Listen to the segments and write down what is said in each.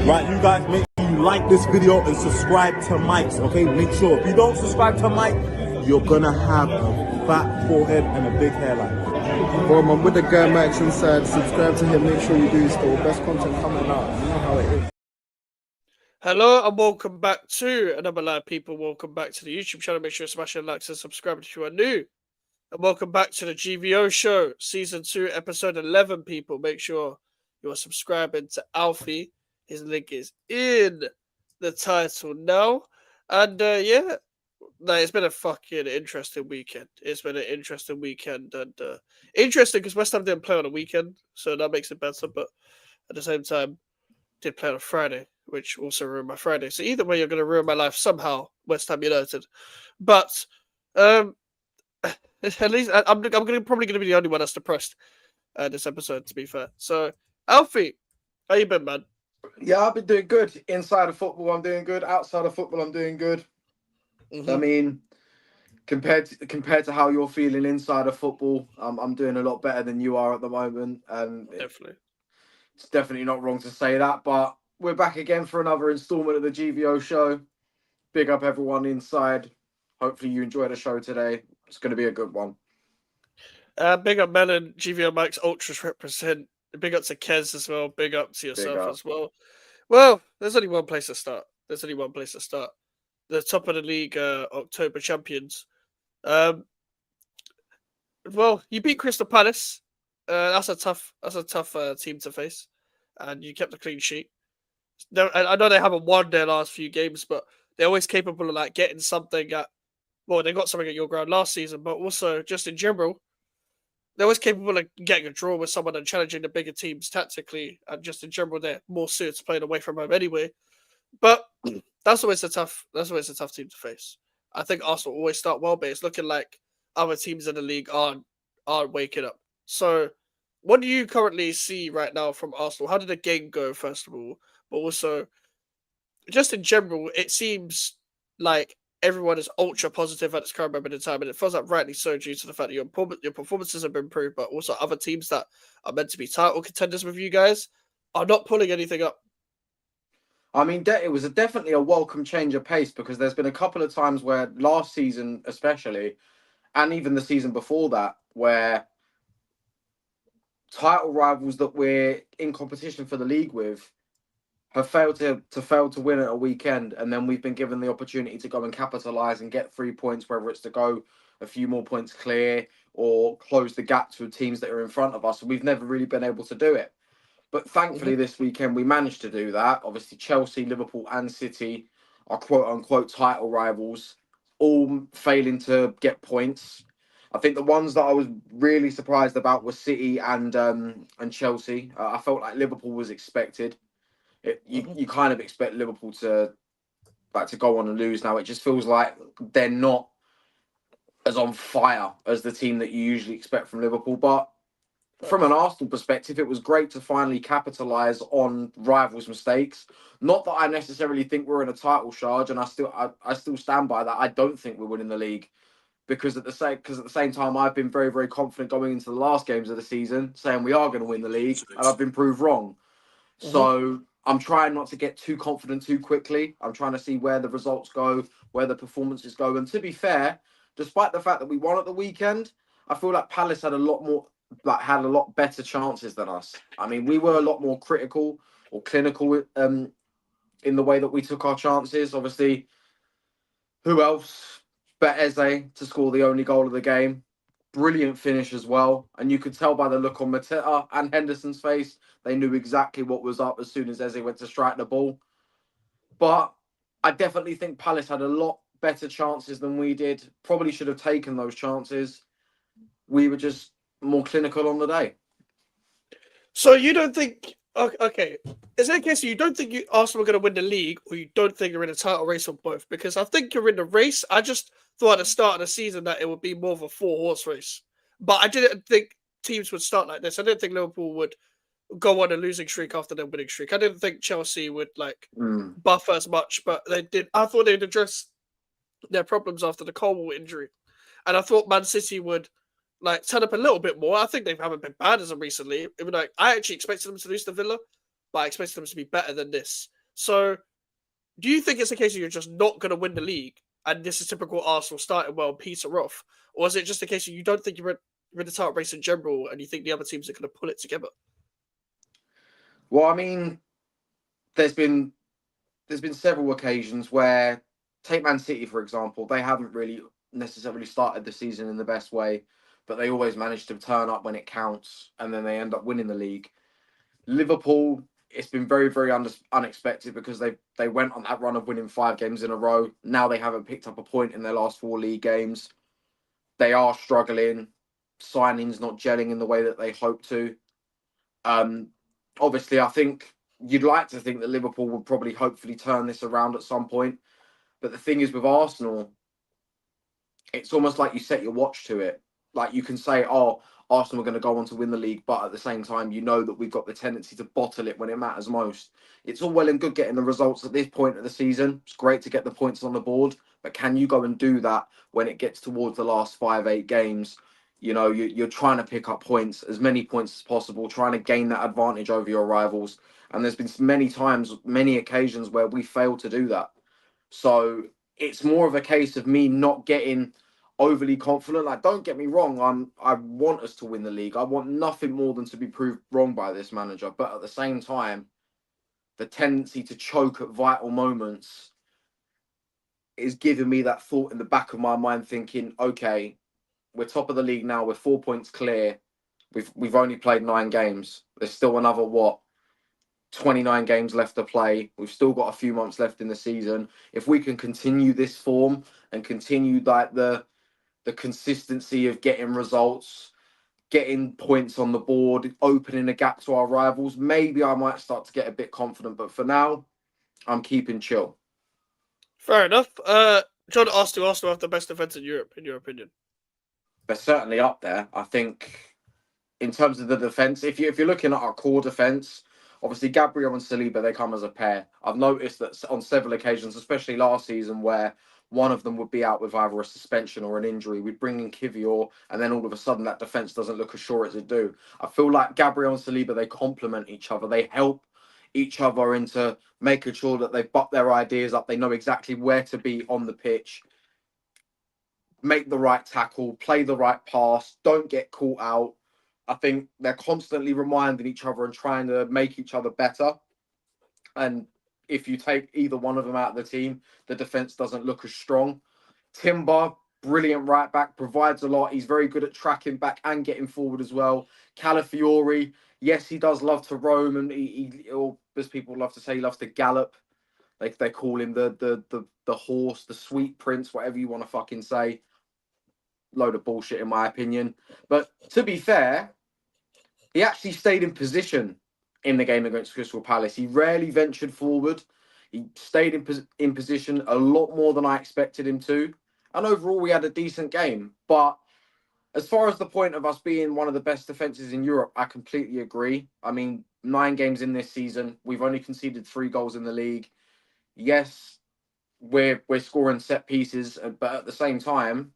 Right, you guys, make sure you like this video and subscribe to Mike's, okay? Make sure. If you don't subscribe to Mike, you're gonna have a fat forehead and a big hairline. Boom, I'm with the guy Max inside. Subscribe to him, make sure you do still. Best content coming out. You know how it is. Hello and welcome back to another live people. Welcome back to the YouTube channel. Make sure you smash the likes and subscribe if you are new. And welcome back to the GVO show, season 2, episode 11, people. Make sure you are subscribing to Alfie. His link is in the title now. And yeah, it's been a fucking interesting weekend. It's been an interesting weekend. And interesting because West Ham didn't play on a weekend, so that makes it better. But at the same time, did play on a Friday, which also ruined my Friday. So either way, you're going to ruin my life somehow, West Ham United. But at least I'm probably going to be the only one that's depressed this episode, to be fair. So, Alfie, how you been, man? Yeah, I've been doing good. Inside of football, I'm doing good. Outside of football, I'm doing good. Mm-hmm. I mean, compared to how you're feeling inside of football, I'm doing a lot better than you are at the moment. And Definitely. It's definitely not wrong to say that. But we're back again for another installment of the GVO show. Big up everyone inside. Hopefully you enjoy the show today. It's going to be a good one. Big up Melon, GVO Max Ultras represent. Big up to Kez as well. Big up to yourself as well. Well, there's only one place to start. The top of the league, October champions. Well, you beat Crystal Palace. That's a tough team to face, and you kept a clean sheet. I know they haven't won their last few games, but they're always capable of like getting something at. Well, they got something at your ground last season, but also just in general, they're always capable of getting a draw with someone and challenging the bigger teams tactically, and just in general, they're more suited to playing away from home anyway. But that's always a tough team to face. I think Arsenal always start well, but it's looking like other teams in the league aren't waking up. So, what do you currently see right now from Arsenal? How did the game go, first of all? But also, just in general, it seems like everyone is ultra positive at this current moment in time, and it feels like rightly so due to the fact that your performances have been improved, but also other teams that are meant to be title contenders with you guys are not pulling anything up. I mean, it was definitely a welcome change of pace because there's been a couple of times where last season, especially, and even the season before that, where title rivals that we're in competition for the league with have failed to win at a weekend, and then we've been given the opportunity to go and capitalise and get 3 points, whether it's to go a few more points clear or close the gap to teams that are in front of us. We've never really been able to do it. But thankfully, this weekend we managed to do that. Obviously, Chelsea, Liverpool, and City are quote unquote title rivals, all failing to get points. I think the ones that I was really surprised about were City and Chelsea. I felt like Liverpool was expected. You kind of expect Liverpool to go on and lose now. It just feels like they're not as on fire as the team that you usually expect from Liverpool. But from an Arsenal perspective, it was great to finally capitalise on rivals' mistakes. Not that I necessarily think we're in a title charge, and I still stand by that. I don't think we're winning the league because at the same time, I've been very, very confident going into the last games of the season, saying we are going to win the league, and I've been proved wrong. So I'm trying not to get too confident too quickly. I'm trying to see where the results go, where the performances go. And to be fair, despite the fact that we won at the weekend, I feel like Palace had a lot better chances than us. I mean, we were a lot more critical or clinical in the way that we took our chances. Obviously, who else but Eze to score the only goal of the game? Brilliant finish as well. And you could tell by the look on Mateta and Henderson's face, they knew exactly what was up as soon as Eze went to strike the ball. But I definitely think Palace had a lot better chances than we did. Probably should have taken those chances. We were just more clinical on the day. So you don't think? Okay, is there a case you don't think Arsenal are going to win the league, or you don't think you're in a title race or both? Because I think you're in the race. I just thought at the start of the season that it would be more of a 4-horse race, but I didn't think teams would start like this. I didn't think Liverpool would go on a losing streak after their winning streak. I didn't think Chelsea would buffer as much, but they did. I thought they'd address their problems after the Colwell injury, and I thought Man City would turn up a little bit more. I think they haven't been bad as of recently. I actually expected them to lose to Villa, but I expected them to be better than this. So, do you think it's a case of you're just not going to win the league, and this is typical Arsenal starting well and peter off, or is it just a case of you don't think you're in the title race in general, and you think the other teams are going to pull it together? Well, I mean, there's been several occasions where, take Man City for example, they haven't really necessarily started the season in the best way, but they always manage to turn up when it counts, and then they end up winning the league. Liverpool, it's been very, very unexpected because they went on that run of winning 5 games in a row. Now they haven't picked up a point in their last 4 league games. They are struggling. Signings not gelling in the way that they hope to. Obviously, I think you'd like to think that Liverpool would probably hopefully turn this around at some point. But the thing is with Arsenal, it's almost like you set your watch to it. Like you can say, oh, Arsenal are going to go on to win the league, but at the same time, you know that we've got the tendency to bottle it when it matters most. It's all well and good getting the results at this point of the season. It's great to get the points on the board, but can you go and do that when it gets towards the last 5-8 games? You know, you're trying to pick up points, as many points as possible, trying to gain that advantage over your rivals. And there's been many times, many occasions where we failed to do that. So it's more of a case of me not getting overly confident. Like, don't get me wrong, I want us to win the league. I want nothing more than to be proved wrong by this manager. But at the same time, the tendency to choke at vital moments is giving me that thought in the back of my mind, thinking, okay, we're top of the league now. We're 4 points clear. We've only played 9 games. There's still another 29 games left to play. We've still got a few months left in the season. If we can continue this form and continue like the consistency of getting results, getting points on the board, opening a gap to our rivals, maybe I might start to get a bit confident. But for now, I'm keeping chill. Fair enough. John asked you Arsenal have the best defense in Europe, in your opinion. They're certainly up there. I think in terms of the defense, if you're looking at our core defense, obviously Gabriel and Saliba, they come as a pair. I've noticed that on several occasions, especially last season, where one of them would be out with either a suspension or an injury, we'd bring in Kivior, and then all of a sudden that defense doesn't look as sure as it do. I feel like Gabriel and Saliba, they complement each other. They help each other into making sure that they've bucked their ideas up. They know exactly where to be on the pitch, make the right tackle, play the right pass, don't get caught out. I think they're constantly reminding each other and trying to make each other better. And if you take either one of them out of the team, the defense doesn't look as strong. Timber, brilliant right back, provides a lot. He's very good at tracking back and getting forward as well. Calafiori, yes, he does love to roam, and or as people love to say, he loves to gallop. They call him the horse, the sweet prince, whatever you want to fucking say. Load of bullshit in my opinion. But to be fair, he actually stayed in position in the game against Crystal Palace. He rarely ventured forward. He stayed in position a lot more than I expected him to. And overall, we had a decent game. But as far as the point of us being one of the best defences in Europe, I completely agree. I mean, 9 games in this season, we've only conceded 3 goals in the league. Yes, we're scoring set pieces, but at the same time,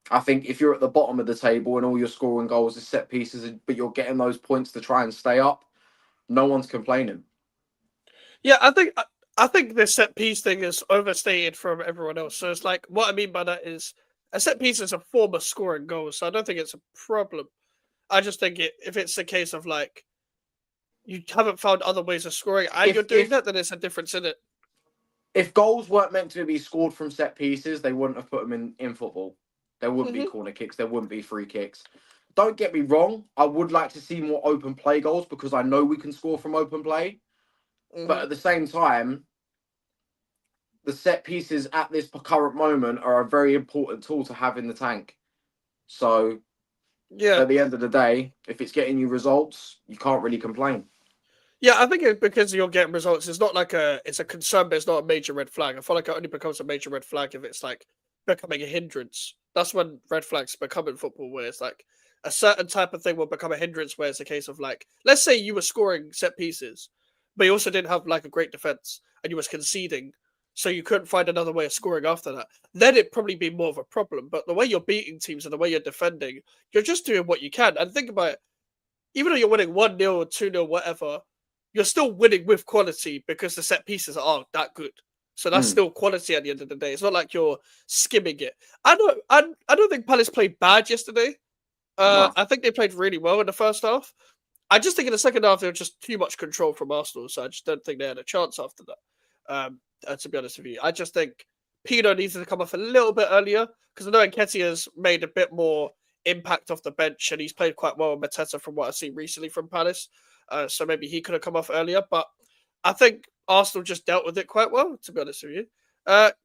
I think if you're at the bottom of the table and all you're scoring goals is set pieces, but you're getting those points to try and stay up, no one's complaining. Yeah, I think the set piece thing is overstated from everyone else. So it's like, what I mean by that is a set piece is a form of scoring goals. So I don't think it's a problem. I just think if it's a case of like you haven't found other ways of scoring and you're doing that, then it's a difference in it. If goals weren't meant to be scored from set pieces, they wouldn't have put them in football. There wouldn't be corner kicks. There wouldn't be free kicks. Don't get me wrong. I would like to see more open play goals because I know we can score from open play. But at the same time, the set pieces at this current moment are a very important tool to have in the tank. So, yeah, at the end of the day, if it's getting you results, you can't really complain. Yeah, I think it's because you're getting results. It's not like it's a concern, but it's not a major red flag. I feel like it only becomes a major red flag if it's like becoming a hindrance. That's when red flags become in football, where it's like a certain type of thing will become a hindrance, where it's a case of like, let's say you were scoring set pieces, but you also didn't have like a great defense and you was conceding, so you couldn't find another way of scoring after that. Then it'd probably be more of a problem. But the way you're beating teams and the way you're defending, you're just doing what you can. And think about it, even though you're winning 1-0 or 2-0, whatever, you're still winning with quality because the set pieces aren't that good. So that's still quality at the end of the day. It's not like you're skimming it. I don't think Palace played bad yesterday. No. I think they played really well in the first half. I just think in the second half there was just too much control from Arsenal, so I just don't think they had a chance after that. To be honest with you, I just think Pino needs to come off a little bit earlier because I know Nketiah's made a bit more impact off the bench and he's played quite well with Mateta from what I've seen recently from Palace. So maybe he could have come off earlier, but I think Arsenal just dealt with it quite well, to be honest with you.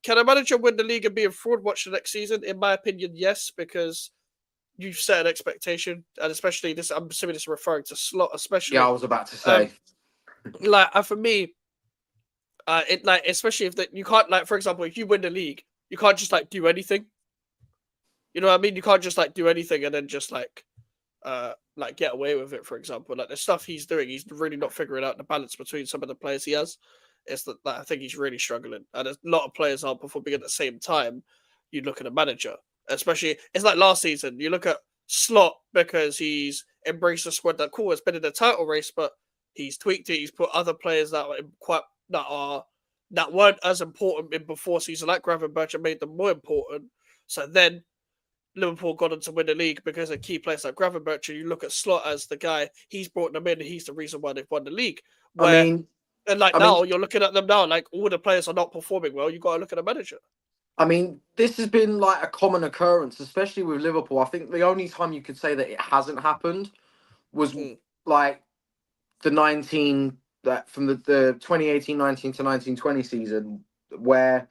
Can a manager win the league and be a fraud watch the next season? In my opinion, yes, because you've set an expectation, and especially this, I'm assuming this is referring to Slot, especially. Yeah, I was about to say. For me, it like especially if you can't for example, if you win the league, you can't just do anything. You know what I mean? You can't just do anything and then just get away with it. For example, the stuff he's doing, he's really not figuring out the balance between some of the players he has. It's that I think he's really struggling, and a lot of players aren't performing at the same time. You look at a manager, especially it's like last season. You look at Slot because he's embraced the squad that has been in the title race, but he's tweaked it. He's put other players that weren't as important in before season, like Gravenberch, and made them more important. So then Liverpool got on to win the league because of key players like Gravenberch. You look at Slot as the guy, he's brought them in, and he's the reason why they've won the league. You're looking at them now, all the players are not performing well. You got to look at the manager. I mean, this has been a common occurrence, especially with Liverpool. I think the only time you could say that it hasn't happened was from the 2018-19 to 1920 season, where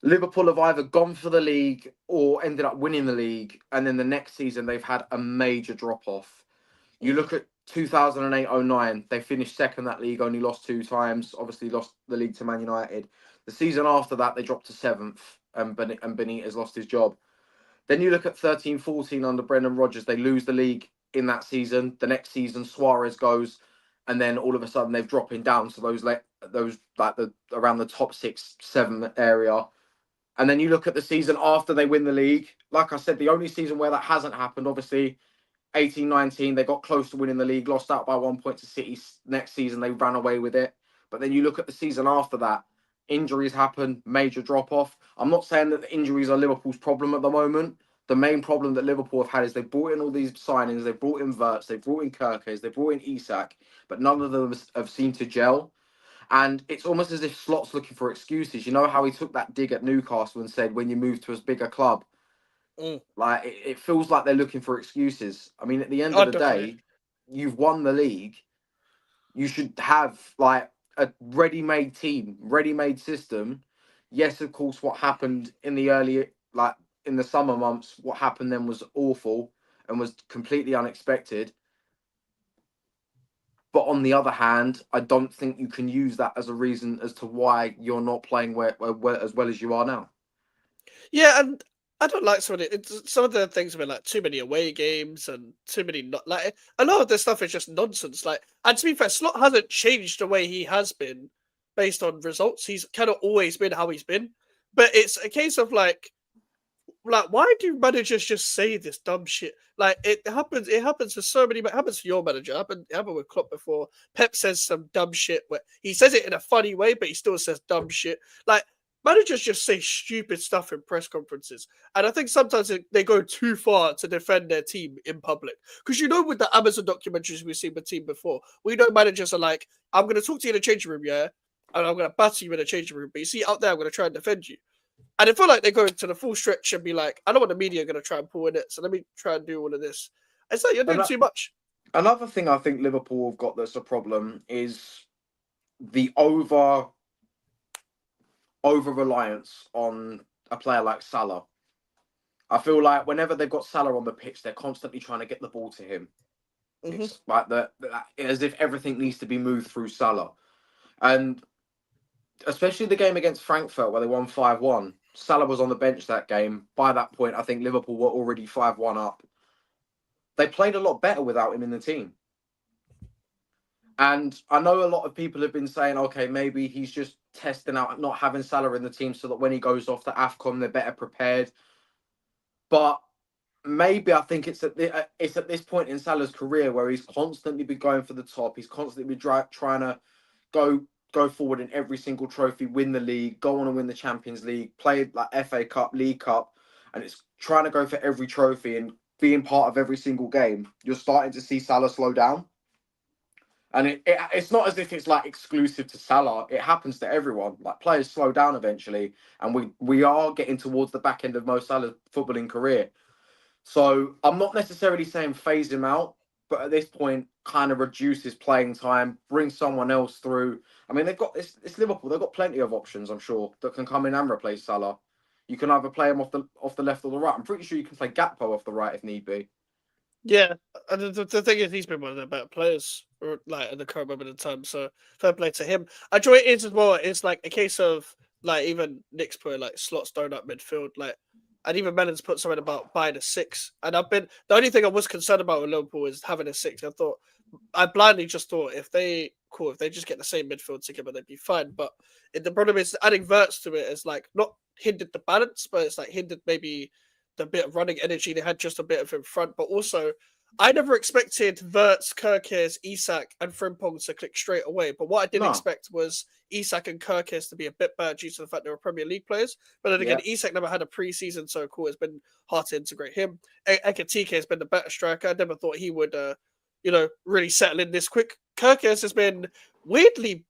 Liverpool have either gone for the league or ended up winning the league, and then the next season they've had a major drop-off. You look at 2008-09, they finished second that league, only lost 2 times, obviously lost the league to Man United. The season after that, they dropped to 7th, and Benitez lost his job. Then you look at 13-14 under Brendan Rodgers, they lose the league in that season. The next season, Suarez goes, and then all of a sudden they're dropping down to those around the top 6-7 area. And then you look at the season after they win the league. Like I said, the only season where that hasn't happened, obviously, 18-19, they got close to winning the league, lost out by 1 point to City. Next season, they ran away with it. But then you look at the season after that, injuries happen, major drop-off. I'm not saying that the injuries are Liverpool's problem at the moment. The main problem that Liverpool have had is they brought in all these signings. They brought in Wirtz, they brought in Kirkes, they brought in Isak, but none of them have seemed to gel. And it's almost as if Slot's looking for excuses. You know how he took that dig at Newcastle and said, when you move to a bigger club, it feels like they're looking for excuses. I mean, at the end of the day, you've won the league. You should have a ready-made team, ready-made system. Yes, of course, what happened in the in the summer months, what happened then was awful and was completely unexpected. But on the other hand, I don't think you can use that as a reason as to why you're not playing as well as you are now. Yeah, and I don't like some of the things have been too many away games and too many a lot of this stuff is just nonsense. And to be fair, Slot hasn't changed the way he has been based on results. He's kind of always been how he's been. But it's a case of why do managers just say this dumb shit? It happens to so many. It happens to your manager. It happened with Klopp before. Pep says some dumb shit where he says it in a funny way, but he still says dumb shit. Managers just say stupid stuff in press conferences. And I think sometimes they go too far to defend their team in public. Because with the Amazon documentaries we've seen with team before, we know managers are like, I'm going to talk to you in the changing room, yeah? And I'm going to batter you in the changing room. But you see, out there, I'm going to try and defend you. And I feel like they go into the full stretch and be like, I know what the media are going to try and pull in it, so let me try and do all of this. It's like you're doing too much. Another thing I think Liverpool have got that's a problem is the over-reliance on a player like Salah. I feel like whenever they've got Salah on the pitch, they're constantly trying to get the ball to him. Mm-hmm. It's like as if everything needs to be moved through Salah. And especially the game against Frankfurt where they won 5-1. Salah was on the bench that game. By that point, I think Liverpool were already 5-1 up. They played a lot better without him in the team. And I know a lot of people have been saying, okay, maybe he's just testing out not having Salah in the team so that when he goes off to AFCON, they're better prepared. But maybe I think it's at this point in Salah's career where he's constantly been going for the top. He's constantly been trying to go forward in every single trophy, win the league, go on and win the Champions League, play like FA Cup, League Cup, and it's trying to go for every trophy and being part of every single game. You're starting to see Salah slow down. And it's not as if it's like exclusive to Salah. It happens to everyone. Like players slow down eventually, and we are getting towards the back end of Mo Salah's footballing career. So I'm not necessarily saying phase him out, but at this point, kind of reduce his playing time, bring someone else through. I mean, they've got it's Liverpool. They've got plenty of options, I'm sure, that can come in and replace Salah. You can either play him off the left or the right. I'm pretty sure you can play Gakpo off the right if need be. Yeah, and the thing is, he's been one of the better players, like in the current moment in time. So fair play to him. I enjoy it is as well. It's like a case of like even Nick's put like slots thrown up midfield, like, and even Mellon's put something about buying a 6. And I've been the only thing I was concerned about with Liverpool is having a 6. I blindly just thought if they just get the same midfield together, they'd be fine. But the problem is adding Verts to it is like not hindered the balance, but it's like hindered maybe the bit of running energy they had just a bit of in front. But also, I never expected Verts, Kirkes, Isak, and Frimpong to click straight away. But what I did expect was Isak and Kirkes to be a bit better due to the fact they were Premier League players. But then again, Isak never had a pre-season, so cool. It's been hard to integrate him. Ekatike has been the better striker. I never thought he would, really settle in this quick. Kirkes has been weirdly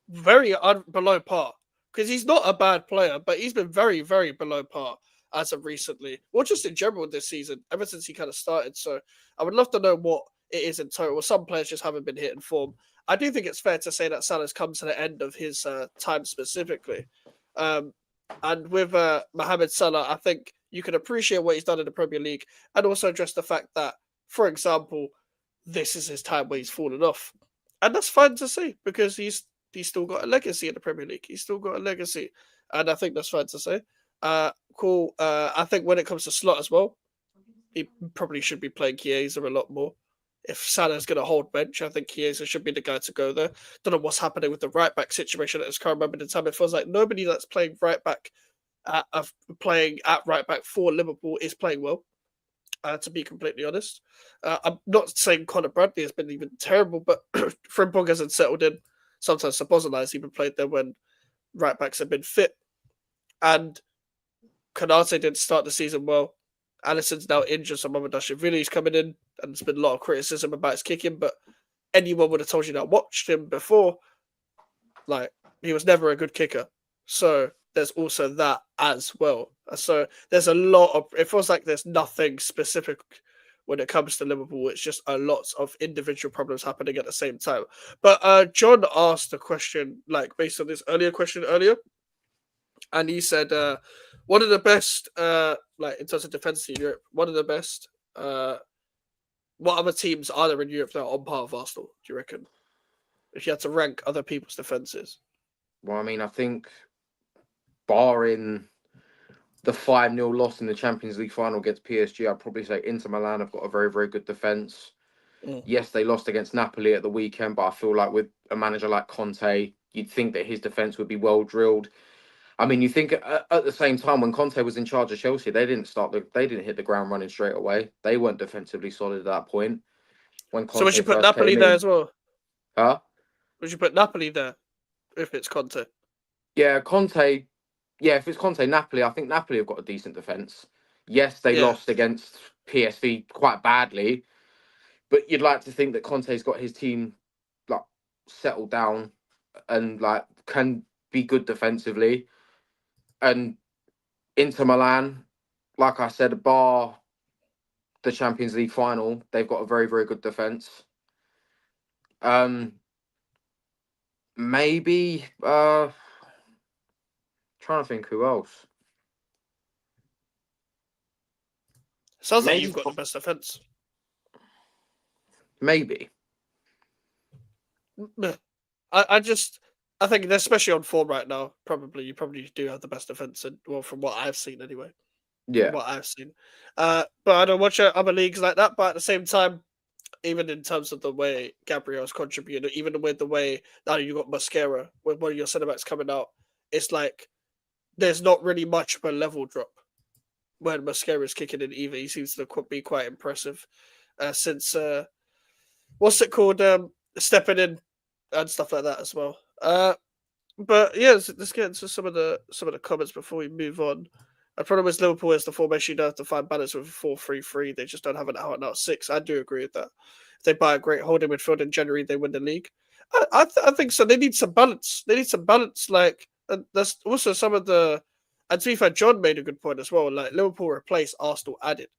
very below par because he's not a bad player, but he's been very, very below par as of recently, or just in general this season, ever since he kind of started. So I would love to know what it is in total. Some players just haven't been hitting form. I do think it's fair to say that Salah's come to the end of his time specifically. And with Mohamed Salah, I think you can appreciate what he's done in the Premier League and also address the fact that, for example, this is his time where he's fallen off. And that's fine to say because he's still got a legacy in the Premier League. He's still got a legacy. And I think that's fine to say. Cool. I think when it comes to slot as well, he probably should be playing Chiesa a lot more. If Salah's going to hold bench, I think Chiesa should be the guy to go there. Don't know what's happening with the right back situation at this current moment in time. It feels like nobody that's playing right back, playing at right back for Liverpool is playing well. To be completely honest, I'm not saying Conor Bradley has been even terrible, but Frimpong hasn't settled in. Sometimes Sabozalai's even played there when right backs have been fit, and Konate didn't start the season well. Alisson's now injured, so Mamadashvili's coming in, and there's been a lot of criticism about his kicking, but anyone would have told you that watched him before, like, he was never a good kicker. So there's also that as well. So there's a lot of, it feels like there's nothing specific when it comes to Liverpool. It's just a lot of individual problems happening at the same time. But John asked a question, like, based on this question earlier, and he said, one of the best, like in terms of defense in Europe, one of the best. What other teams are there in Europe that are on par with Arsenal? Do you reckon? If you had to rank other people's defenses. Well, I mean, I think barring the 5-0 loss in the Champions League final against PSG, I'd probably say Inter Milan have got a very, very good defence. Yes, they lost against Napoli at the weekend, but I feel like with a manager like Conte, you'd think that his defence would be well drilled. I mean, you think at the same time when Conte was in charge of Chelsea, they didn't hit the ground running straight away. They weren't defensively solid at that point. When Conte so would you put Napoli there as well? Huh? Would you put Napoli there if it's Conte? Yeah, Conte. Yeah, if it's Conte, Napoli, I think Napoli have got a decent defence. Yes, they lost against PSV quite badly, but you'd like to think that Conte's got his team like settled down and like can be good defensively. And Inter Milan, like I said, bar the Champions League final, they've got a very, very good defence. Maybe trying to think who else. Sounds like you've got the best defence. Maybe. I think, especially on form right now, you probably do have the best defense, well, from what I've seen anyway. Yeah. From what I've seen. But I don't watch other leagues like that. But at the same time, even in terms of the way Gabriel's contributed, even with the way now you got Mosquera, with one of your centre backs coming out, it's like there's not really much of a level drop. when Mascara's kicking in either. He seems to be quite impressive since what's it called? Stepping in and stuff like that as well. But yeah, let's get into some of the comments before we move on. The problem with Liverpool is the formation. You don't have to find balance with a 4-3-3. They just don't have an out and out six. I do agree with that. If they buy a great holding midfield in January, they win the league. I think so. They need some balance. Like, and there's also some of the. And to be fair, John made a good point as well. Like, Liverpool replaced, Arsenal added.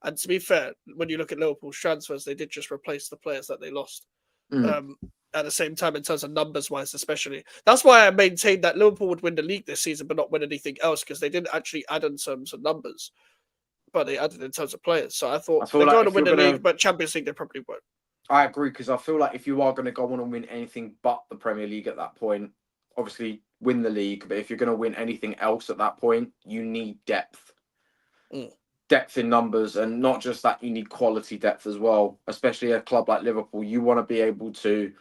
And to be fair, when you look at Liverpool's transfers, they did just replace the players that they lost. At the same time, in terms of numbers wise, especially. That's why I maintained that Liverpool would win the league this season, but not win anything else, because they didn't actually add in terms of numbers, but they added in terms of players. So I thought they're going to win the league, but Champions League they probably won't. I agree, because I feel like if you are going to go on and win anything but the Premier League at that point, obviously win the league, but if you're going to win anything else at that point, you need depth. Depth in numbers, and not just that, you need quality depth as well. Especially a club like Liverpool, you want to be able to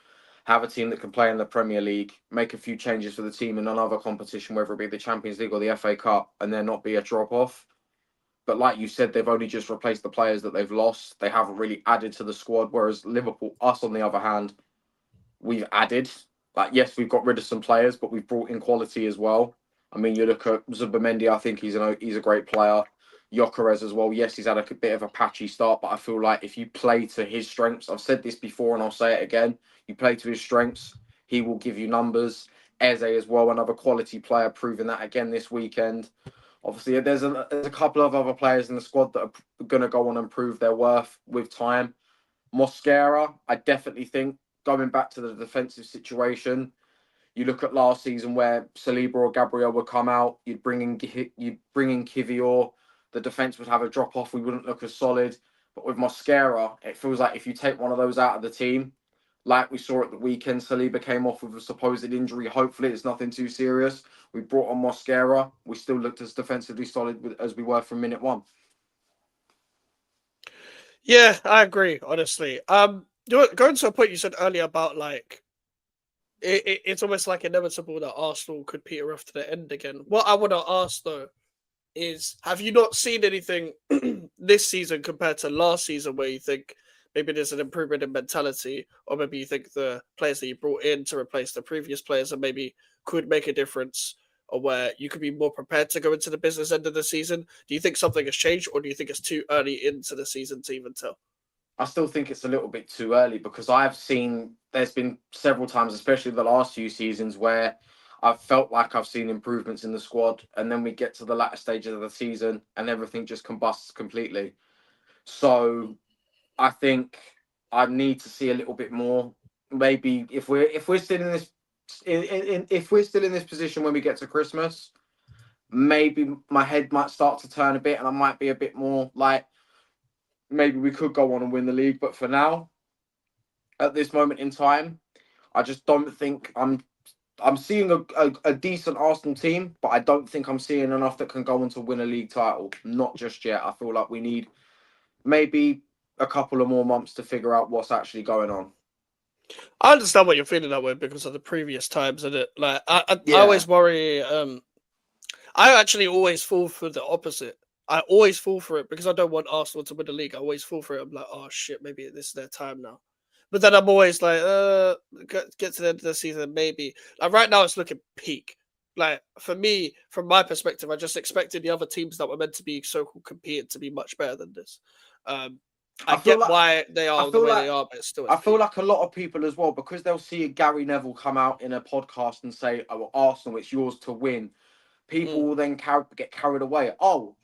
have a team that can play in the Premier League, make a few changes for the team in another competition, whether it be the Champions League or the FA Cup, and there not be a drop-off. But like you said, they've only just replaced the players that they've lost. They haven't really added to the squad, whereas Liverpool, us on the other hand, we've added. Like, yes, we've got rid of some players, but we've brought in quality as well. I mean, you look at Zubimendi, I think he's a great player. Gyökeres as well. Yes, he's had a bit of a patchy start, but I feel like if you play to his strengths, I've said this before and I'll say it again, you play to his strengths, he will give you numbers. Eze as well, another quality player, proving that again this weekend. Obviously, there's a couple of other players in the squad that are going to go on and prove their worth with time. Mosquera, I definitely think, going back to the defensive situation, you look at last season where Saliba or Gabriel would come out, you'd bring in Kivior, the defence would have a drop off, we wouldn't look as solid. But with Mosquera, it feels like if you take one of those out of the team, like we saw at the weekend, Saliba came off with a supposed injury. Hopefully it's nothing too serious. We brought on Mosquera. We still looked as defensively solid as we were from minute one. Yeah, I agree, honestly. Going to a point you said earlier about, like, it's almost like inevitable that Arsenal could peter off to the end again. What I want to ask, though, is have you not seen anything this season compared to last season where you think maybe there's an improvement in mentality, or maybe you think the players that you brought in to replace the previous players and maybe could make a difference, or where you could be more prepared to go into the business end of the season? Do you think something has changed, or do you think it's too early into the season to even tell? I still think it's a little bit too early, because I've seen there's been several times, especially the last few seasons, where I've felt like I've seen improvements in the squad, and then we get to the latter stages of the season and everything just combusts completely. So I think I need to see a little bit more. Maybe if we're still in this if we're still in this position when we get to Christmas, maybe my head might start to turn a bit, and I might be a bit more like, maybe we could go on and win the league. But for now, at this moment in time, I just don't think I'm seeing a decent Arsenal team, but I don't think I'm seeing enough that can go on to win a league title. Not just yet. I feel like we need maybe a couple of more months to figure out what's actually going on. I understand what you're feeling that way because of the previous times, and it like I always worry. I actually always fall for the opposite. I always fall for it because I don't want Arsenal to win the league. I always fall for it. I'm like, oh shit, maybe this is their time now. But then I'm always like, get to the end of the season, maybe. Like right now, it's looking peak. Like for me, from my perspective, I just expected the other teams that were meant to be so-called competing to be much better than this. I get like, why they are the way they are, but it's still. I feel like a lot of people as well, because they'll see Gary Neville come out in a podcast and say, "Oh, Arsenal, it's yours to win." People will then get carried away. Oh,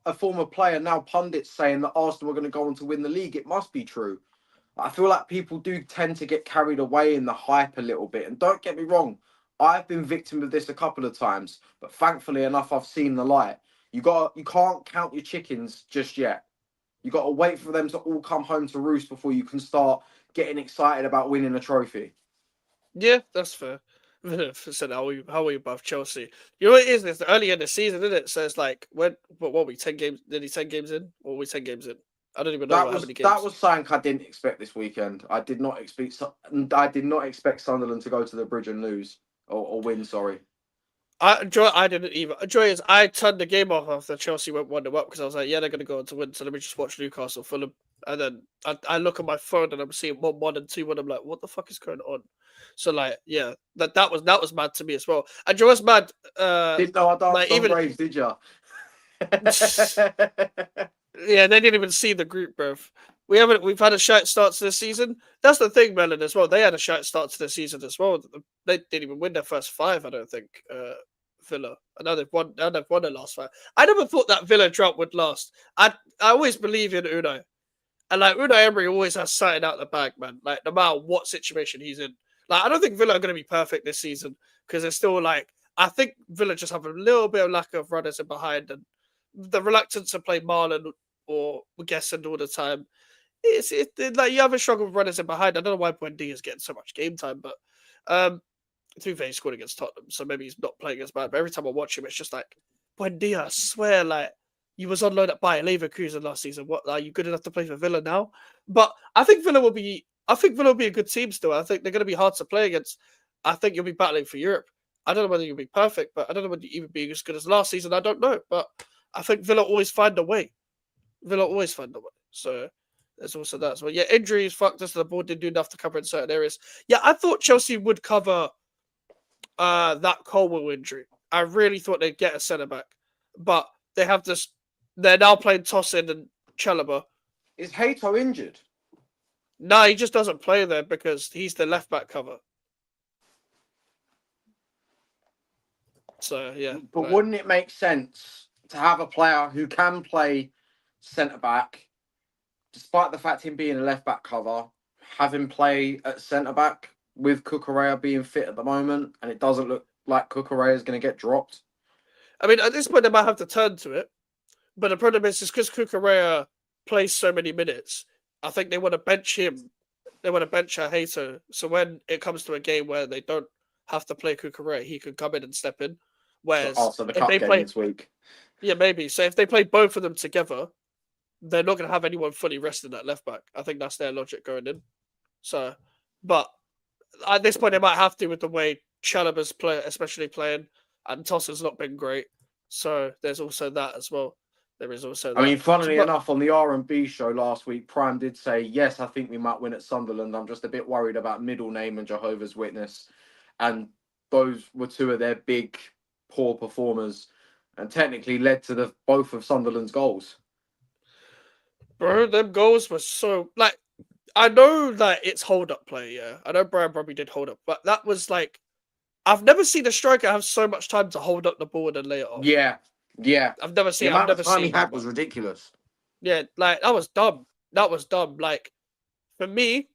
a former player, now pundits saying that Arsenal are going to go on to win the league. It must be true. I feel like people do tend to get carried away in the hype a little bit. And don't get me wrong, I've been victim of this a couple of times, but thankfully enough, I've seen the light. You can't count your chickens just yet. You got to wait for them to all come home to roost before you can start getting excited about winning a trophy. Yeah, that's fair. Said how are you above Chelsea? You know what it is? It's early in the season, isn't it? So it's like what were we 10 games? Nearly 10 games in, or were we 10 games in? I don't even know how many games. That was something I didn't expect this weekend. I did not expect Sunderland to go to the bridge and lose or win. Sorry. I didn't even. Joy is I turned the game off after Chelsea went 1-0 up because I was like, yeah, they're gonna go on to win. So let me just watch Newcastle Fulham. And then I look at my phone and I'm seeing 1-1 and 2-1. I'm like, what the fuck is going on? So like, yeah, that was mad to me as well. And Joy was mad. Didn't know I danced Like on even Braves, did you? yeah, they didn't even see the group, bro. We've had a shite start to this season. That's the thing, Melon, as well. They had a shite start to the season as well. They didn't even win their first 5, I don't think. Villa. I know they've won their last 5. I never thought that Villa drought would last. I always believe in Unai. And like Unai Emery always has something out the bag, man. Like no matter what situation he's in. Like I don't think Villa are gonna be perfect this season because they're still like I think Villa just have a little bit of lack of runners in behind and the reluctance to play Marlon or Gesson all the time. Like you have a struggle with runners in behind. I don't know why Buendia is getting so much game time, but to be fair, he scored against Tottenham, so maybe he's not playing as bad. But every time I watch him, it's just like Buendia. I swear, like you was on loan at Bayer Leverkusen last season. What are you good enough to play for Villa now? But I think Villa will be. I think Villa will be a good team still. I think they're going to be hard to play against. I think you'll be battling for Europe. I don't know whether you'll be perfect, but I don't know whether you even be as good as last season. I don't know, but I think Villa always find a way. Villa always find a way. So there's also that. So yeah, injuries fucked us. The board didn't do enough to cover in certain areas. Yeah, I thought Chelsea would cover that Colwell injury. I really thought they'd get a centre back, but they have this. They're now playing Tosin and Chalobah. Is Hato injured? No, he just doesn't play there because he's the left back cover. So yeah, but wouldn't it make sense to have a player who can play centre back, despite the fact him being a left back cover, have him play at centre back with Cucurella being fit at the moment, and it doesn't look like Cucurella is going to get dropped? I mean, at this point they might have to turn to it, but the problem is because Cucurella plays so many minutes, I think they want to bench him. They want to bench Hato, so when it comes to a game where they don't have to play Cucurella, he can come in and step in. Whereas after the if cup they game play this week, yeah, maybe. So if they play both of them together, they're not going to have anyone fully rested at left back. I think that's their logic going in. So, but at this point, they might have to with the way Chalobah's especially playing, and Tosin's not been great. So there's also that as well. There is also that. I mean, funnily enough, on the R&B show last week, Prime did say, yes, I think we might win at Sunderland. I'm just a bit worried about Middle Name and Jehovah's Witness. And those were 2 of their big, poor performers and technically led to both of Sunderland's goals. Bro, them goals were so... Like, I know that it's hold-up play, yeah. I know Brian probably did hold up, but that was like... I've never seen a striker have so much time to hold up the ball and then lay it off. Yeah. I've never seen. The amount I've never of time seen he had was ridiculous. Yeah, like that was dumb. That was dumb. Like for me,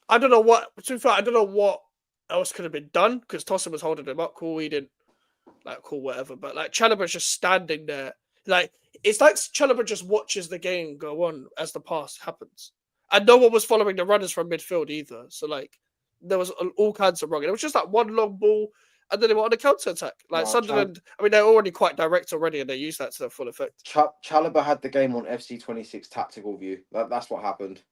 I don't know what. To be fair, I don't know what else could have been done because Tosin was holding him up. Cool, he didn't. Like cool, whatever. But like Chalobah's just standing there. Like it's like Chalobah just watches the game go on as the pass happens, and no one was following the runners from midfield either. So like there was all kinds of wrong. And it was just like one long ball. And then they were on a counter attack. Like Sunderland, I mean, they're already quite direct already, and they use that to their full effect. Chalobah had the game on FC26 tactical view. That's what happened.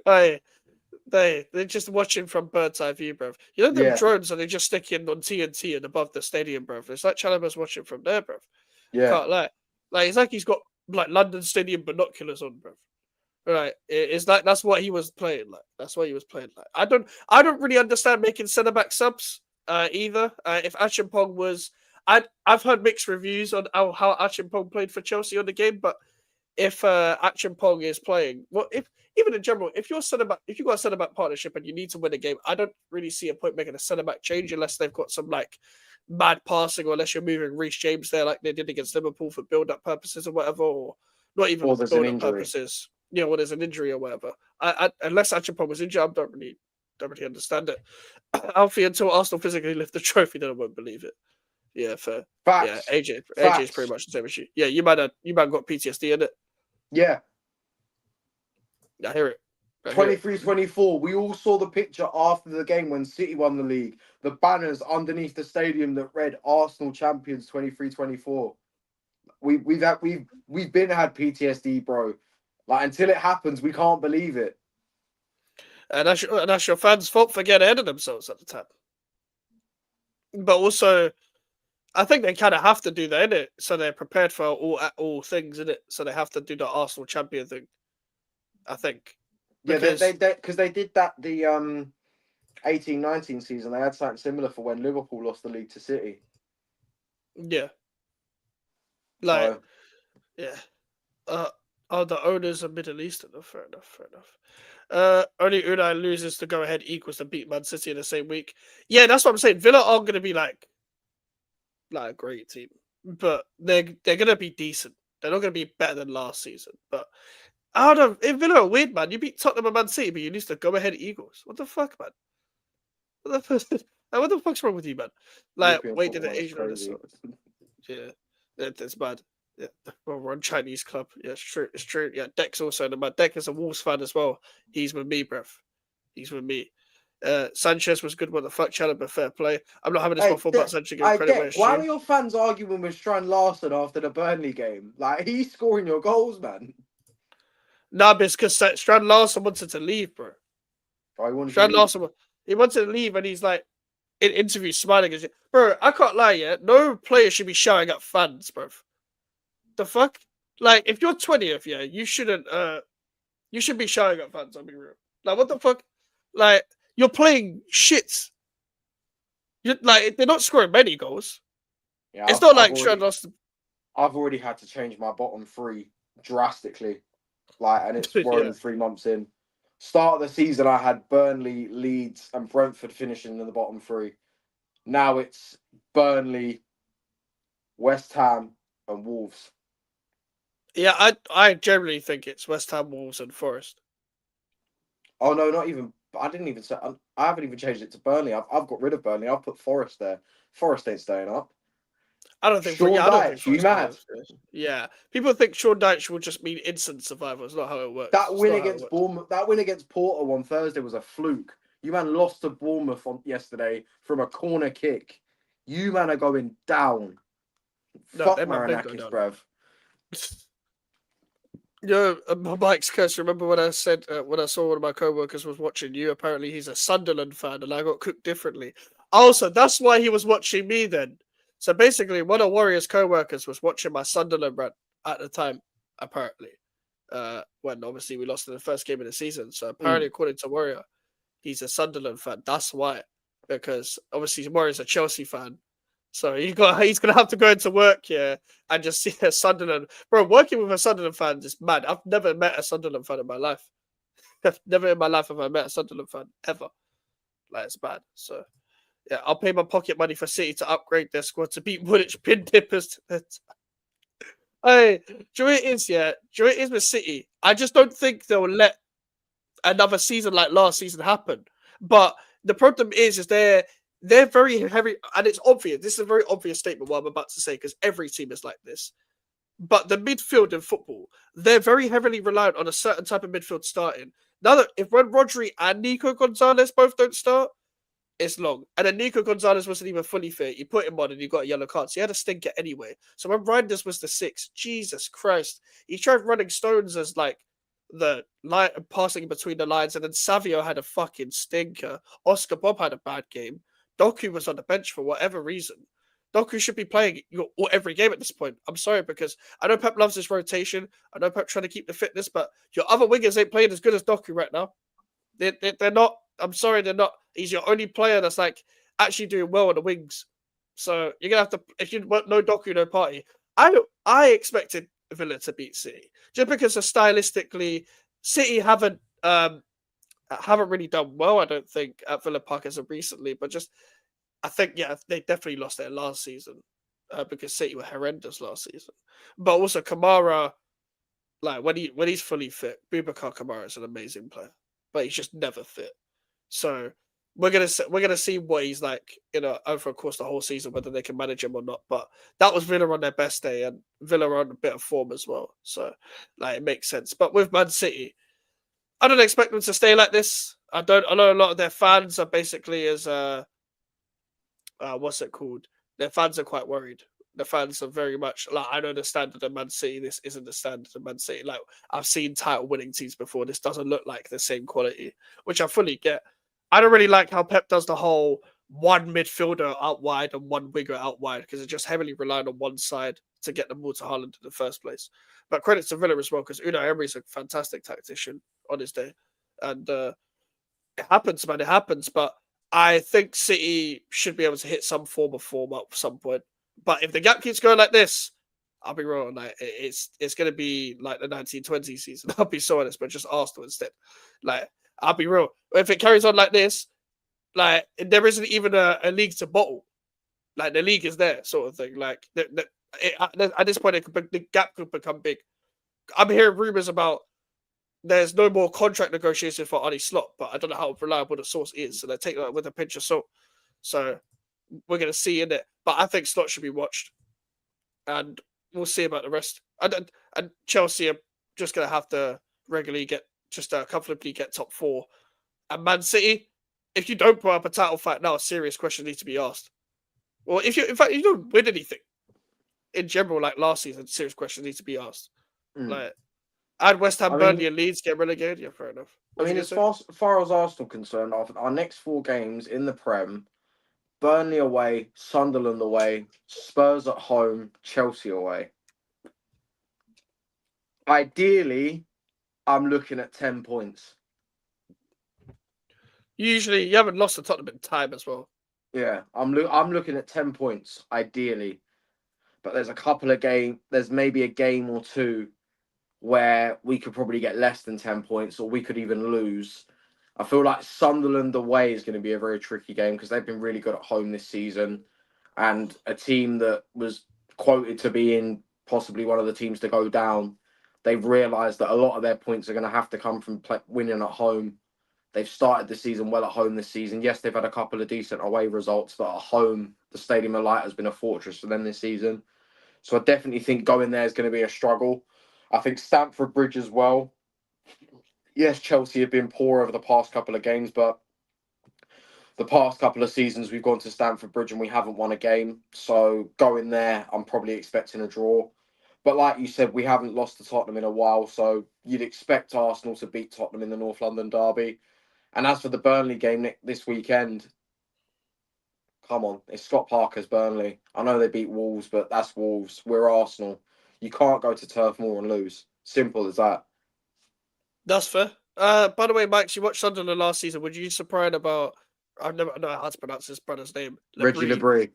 They're just watching from bird's eye view, bruv. You know them drones, and they just stick in on TNT and above the stadium, bruv. It's like Chalobah's watching from there, bruv. Yeah, can't lie. Like it's like he's got like London Stadium binoculars on, bruv. Right, it's like that's what he was playing like. That's what he was playing like. I don't really understand making centre back subs either. If Achimpong was, I've heard mixed reviews on how Achimpong played for Chelsea on the game, but if Achimpong is playing, well, if even in general, if you're if you've got a centre back partnership and you need to win a game, I don't really see a point making a centre back change unless they've got some like mad passing or unless you're moving Reece James there like they did against Liverpool for build up purposes or whatever, or not even for build up purposes. You know, when there's an injury or whatever. Unless Achimpong was injured, I don't really understand it. Alfie, until Arsenal physically lift the trophy, then I won't believe it. Yeah, fair. Facts. Yeah, AJ is pretty much the same issue. Yeah, you might have got PTSD in it. Yeah. I hear it. 23-24. We all saw the picture after the game when City won the league. The banners underneath the stadium that read Arsenal champions 23-24. We've been had PTSD, bro. Like until it happens, we can't believe it. And that's your fans' fault for getting ahead of themselves at the time. but also I think they kind of have to do that, innit? So they're prepared for all things, innit? So they have to do the Arsenal champion thing. I think. Yeah, Because because they did that the 18-19 season. They had something similar for when Liverpool lost the league to City. yeah. Like So yeah. The owners are Middle Eastern. Oh, fair enough. Only Unai loses to go ahead equals to beat Man City in the same week. Yeah, that's what I'm saying. Villa aren't going to be like a great team, but they're going to be decent. They're not going to be better than last season. But I don't know. Villa are weird, man. You beat Tottenham and Man City, but you lose to go ahead Eagles. What the fuck, man? What the fuck's wrong with you, man? Like, European wait, did football the is Asian on crazy. Yeah, that's bad. Yeah, well, we're on Chinese club. Yeah, it's true. It's true. Yeah, Deck's also in my Deck is a Wolves fan as well. He's with me, bruv. He's with me. Sanchez was good. What the fuck, Chalobah, fair play. I'm not having this one for about Sanchez. Give credit where it's Why due. are your fans arguing with Strand Larson after the Burnley game? Like, he's scoring your goals, man. Nah, but it's because Strand Larson wanted to leave, bro. Strand Larson, he wanted to leave, and he's like in interviews smiling as bro. I can't lie, yeah. No player should be shouting at fans, bro. The fuck? Like, if you're 20th, yeah, you shouldn't. You should be shouting at fans. I'll be real. Like, what the fuck? Like, you're playing shit. Like, they're not scoring many goals. Yeah, it's not like Strand lost. I've already had to change my bottom three drastically. Like, and it's we're only 3 months in. Start of the season, I had Burnley, Leeds, and Brentford finishing in the bottom three. Now it's Burnley, West Ham, and Wolves. Yeah, I generally think it's West Ham, Wolves, and Forest. Oh no, not even. I didn't even say. I haven't even changed it to Burnley. I've got rid of Burnley. I've put Forest there. Forest ain't staying up. I don't think. Sean I don't think Dyche, you mad? Yeah, people think Sean Dyche will just mean instant survival. It's not how it works. That win against Bournemouth, that win against Porto on Thursday was a fluke. You man lost to Bournemouth yesterday from a corner kick. You man are going down. No, fuck Marinakis, bruv. Yo, Mike's curse. Remember when I said when I saw one of my co-workers was watching you? Apparently, he's a Sunderland fan, and I got cooked differently. Also, that's why he was watching me then. So basically, one of Warriors' co-workers was watching my Sunderland rant at the time. Apparently, when obviously we lost in the first game of the season. So apparently, according to Warrior, he's a Sunderland fan. That's why, because obviously Warrior's a Chelsea fan. So he's gonna have to go into work here and just see a Sunderland. Bro, working with a Sunderland fan is mad. I've never met a Sunderland fan in my life. Never in my life have I met a Sunderland fan ever. Like, it's bad. So yeah, I'll pay my pocket money for City to upgrade their squad to beat Woolwich pin dippers. Hey, do you know what it is? Yeah, do you know what it is with City? I just don't think they'll let another season like last season happen. But the problem is they're very heavy, and it's obvious. This is a very obvious statement what I'm about to say, because every team is like this. But the midfield in football, they're very heavily reliant on a certain type of midfield starting. Now that when Rodri and Nico Gonzalez both don't start, it's long. And then Nico Gonzalez wasn't even fully fit. You put him on and you got a yellow card. So he had a stinker anyway. So when Reinders was the 6th, Jesus Christ, he tried running Stones as like the line passing between the lines, and then Savio had a fucking stinker. Oscar Bob had a bad game. Doku was on the bench for whatever reason. Doku should be playing every game at this point. I'm sorry, because I know Pep loves his rotation. I know Pep trying to keep the fitness, but your other wingers ain't playing as good as Doku right now. They're not. I'm sorry, they're not. He's your only player that's like actually doing well on the wings. So you're gonna have to. If you want no Doku, no party. I expected Villa to beat City just because stylistically, City haven't really done well. I don't think at Villa Park as of recently, but just I think they definitely lost there last season because City were horrendous last season. But also Kamara, like when he's fully fit, Boubacar Kamara is an amazing player, but he's just never fit. So we're gonna see what he's like, over, of course, the whole season, whether they can manage him or not. But that was Villa on their best day, and Villa are on a bit of form as well. So like it makes sense. But with Man City, I don't expect them to stay like this. I know a lot of their fans are basically as what's it called? Their fans are quite worried. The fans are very much like, I know the standard of Man City. This isn't the standard of Man City. Like, I've seen title-winning teams before. This doesn't look like the same quality, which I fully get. I don't really like how Pep does the whole one midfielder out wide and one winger out wide because it just heavily relied on one side to get the ball to Haaland in the first place. But credit to Villa as well because Unai Emery's a fantastic tactician on his day. And it happens, man. It happens. But I think City should be able to hit some form of form at some point. But if the gap keeps going like this, I'll be real. Like it's going to be like the 1920 season. I'll be so honest, but just Arsenal instead. Like I'll be real. If it carries on like this, like there isn't even a league to bottle. Like the league is there, sort of thing. Like at this point, the gap could become big. I'm hearing rumors about there's no more contract negotiations for Arnie Slot, but I don't know how reliable the source is, so they take that with a pinch of salt. So we're gonna see in it, but I think Slot should be watched, and we'll see about the rest. And Chelsea are just gonna have to regularly comfortably get top 4, and Man City. If you don't put up a title fight now, a serious question needs to be asked. Well, in fact, you don't win anything in general, like last season, serious question needs to be asked. Like, add West Ham, Burnley, and Leeds get relegated. Yeah, fair enough. As far as Arsenal concerned, our next 4 games in the Prem: Burnley away, Sunderland away, Spurs at home, Chelsea away. Ideally, I'm looking at 10 points. Usually, you haven't lost to Tottenham in time as well. Yeah, I'm looking at 10 points, ideally. But there's a couple of games, there's maybe a game or two where we could probably get less than 10 points, or we could even lose. I feel like Sunderland away is going to be a very tricky game because they've been really good at home this season. And a team that was quoted to be in possibly one of the teams to go down, they've realised that a lot of their points are going to have to come from winning at home. They've started the season well at home this season. Yes, they've had a couple of decent away results, but at home, the Stadium of Light has been a fortress for them this season. So I definitely think going there is going to be a struggle. I think Stamford Bridge as well. Yes, Chelsea have been poor over the past couple of games, but the past couple of seasons we've gone to Stamford Bridge and we haven't won a game. So going there, I'm probably expecting a draw. But like you said, we haven't lost to Tottenham in a while, so you'd expect Arsenal to beat Tottenham in the North London derby. And as for the Burnley game this weekend, come on, it's Scott Parker's Burnley. I know they beat Wolves, but that's Wolves. We're Arsenal. You can't go to Turf Moor and lose. Simple as that. That's fair. By the way, Max, you watched Sunderland last season. Were you surprised about? I know how to pronounce his brother's name. Reggie Lebris.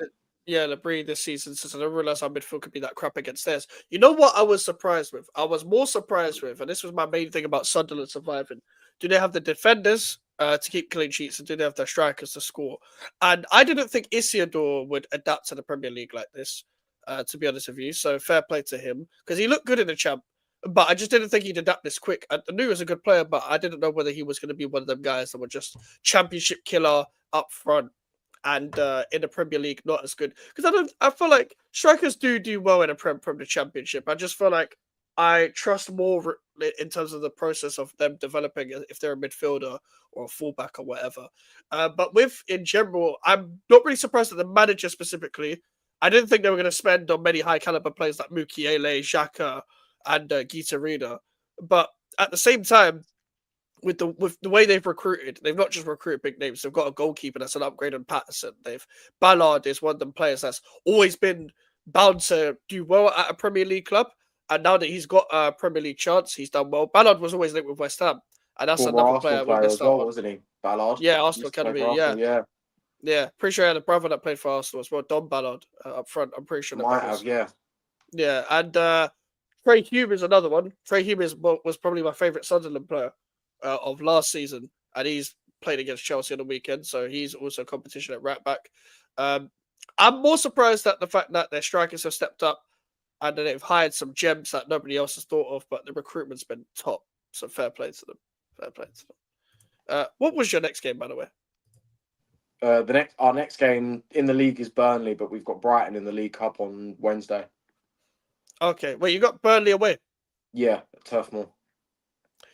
Yeah, Lebris this season. Since I didn't realize how midfield could be that crap against theirs. You know what I was surprised with? I was more surprised with, and this was my main thing about Sunderland surviving. Do they have the defenders to keep clean sheets, and do they have the strikers to score? And I didn't think Isidore would adapt to the Premier League like this, to be honest with you. So fair play to him, because he looked good in the champ. But I just didn't think he'd adapt this quick. I knew he was a good player, but I didn't know whether he was going to be one of them guys that were just championship killer up front and in the Premier League not as good. Because I feel like strikers do well in a from the Championship. I just feel like I trust more in terms of the process of them developing if they're a midfielder or a fullback or whatever. But in general, I'm not really surprised at the manager specifically. I didn't think they were going to spend on many high caliber players like Mukiele, Xhaka, and Guitarina. But at the same time, with the way they've recruited, they've not just recruited big names. They've got a goalkeeper that's an upgrade on Patterson. Ballard is one of them players that's always been bound to do well at a Premier League club. And now that he's got a Premier League chance, he's done well. Ballard was always linked with West Ham. And that's another player as well, wasn't he? Ballard. Yeah, Arsenal Academy. Yeah. Pretty sure he had a brother that played for Arsenal as well, Don Ballard, up front. I'm pretty sure. Might have, yeah. Yeah, and Trey Hume is another one. Trey Hume was probably my favourite Sunderland player of last season, and he's played against Chelsea on the weekend, so he's also competition at right back. I'm more surprised at the fact that their strikers have stepped up and that they've hired some gems that nobody else has thought of, but the recruitment's been top, so fair play to them. What was your next game, by the way? Our next game in the league is Burnley, but we've got Brighton in the League Cup on Wednesday. Okay, well, you got Burnley away. Yeah, at Turf Moor.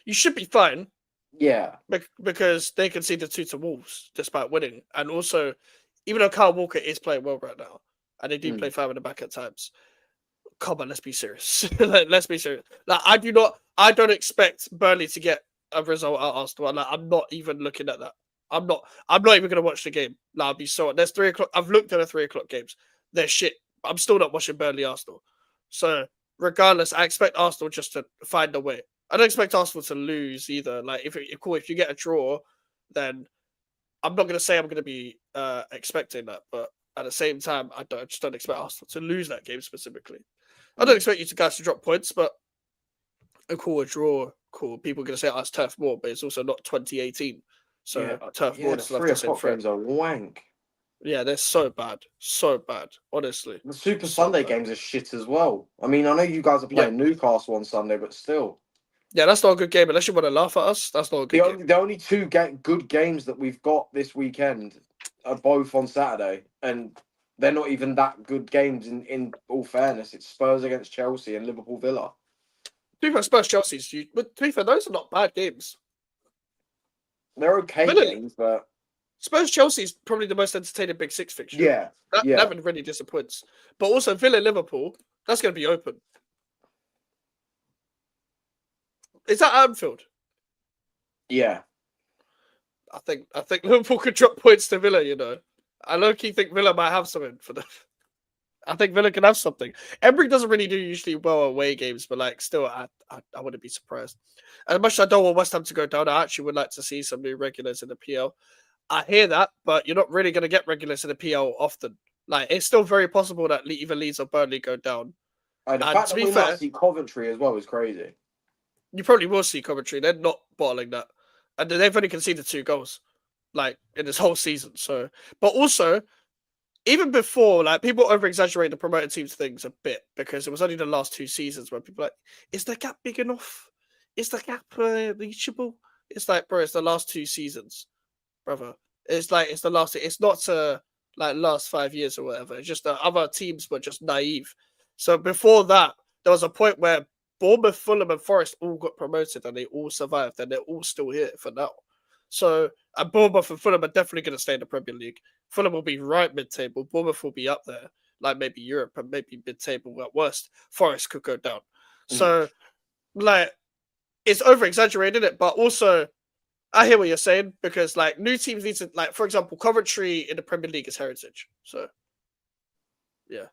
You should be fine. Yeah. Because they conceded 2 to Wolves despite winning. And also, even though Kyle Walker is playing well right now, and they do play 5 in the back at times, come on, let's be serious. Let's be serious. Like, I don't expect Burnley to get a result at Arsenal. Like, I'm not even looking at that. I'm not even gonna watch the game. Nah, I'll be so. There's 3 o'clock. I've looked at the 3 o'clock games. They're shit. I'm still not watching Burnley Arsenal. So regardless, I expect Arsenal just to find a way. I don't expect Arsenal to lose either. Like if you get a draw, then I'm not gonna say I'm gonna be expecting that, but at the same time, I just don't expect Arsenal to lose that game specifically. I don't expect you guys to drop points, but a draw, cool. People are gonna say, "Oh, it's Turf Moor," but it's also not 2018. So Turf Moor the doesn't have to 3 o'clock games are wank. Yeah, they're so bad. Honestly, The Super so Sunday bad. games are shit as well. I mean, I know you guys are playing Newcastle on Sunday, but still. Yeah, that's not a good game. Unless you want to laugh at us, that's not a good game. The only two good games that we've got this weekend are both on Saturday, and they're not even that good games. In all fairness, it's Spurs against Chelsea and Liverpool Villa. To be fair, Spurs Chelsea's. But to be fair, those are not bad games. They're okay games, but Spurs Chelsea is probably the most entertaining Big Six fixture. Yeah. That one really disappoints. But also Villa Liverpool, that's going to be open. Is that Anfield? Yeah. I think Liverpool could drop points to Villa. You know, I low-key think Villa might have something for them. I think Villa can have something. Emery doesn't really do usually well away games, but like still, I wouldn't be surprised. As much as I don't want West Ham to go down, I actually would like to see some new regulars in the PL. I hear that, but you're not really going to get regulars in the PL often. Like it's still very possible that either Leeds or Burnley go down. The fact that we might see Coventry as well is crazy. You probably will see Coventry. They're not bottling that, and they've only conceded 2 goals, like in this whole season. So, but also, even before, like people over exaggerate the promoted teams things a bit because it was only the last 2 seasons where people are like, is the gap big enough? Is the gap reachable? It's like, bro, it's the last 2 seasons, brother. It's like it's the last. It's not like last 5 years or whatever. It's just that other teams were just naive. So before that, there was a point where Bournemouth, Fulham, and Forest all got promoted and they all survived and they're all still here for now. So, and Bournemouth and Fulham are definitely going to stay in the Premier League. Fulham will be right mid-table. Bournemouth will be up there, like maybe Europe and maybe mid-table at worst. Forest could go down. So, like, it's over-exaggerated, it, but also, I hear what you're saying because, like, new teams need to, like, for example, Coventry in the Premier League is heritage. So, yeah.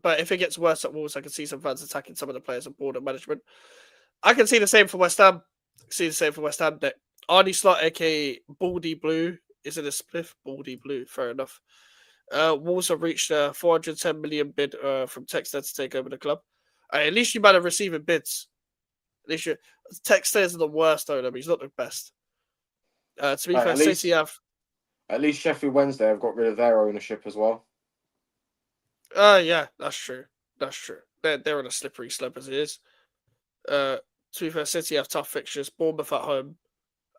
But if it gets worse at Wolves, I can see some fans attacking some of the players and board and management. I can see the same for West Ham. That Arnie Slot, aka Baldy Blue, is in a spliff. Baldy Blue, fair enough. Wolves have reached a 410 million bid from Texter to take over the club. At least you might have received bids. At least Texter is the worst owner, but he's not the best. To be fair, City have. At least Sheffield Wednesday have got rid of their ownership as well. Yeah, that's true. They're on a slippery slope as it is. To be fair, City have tough fixtures. Bournemouth at home,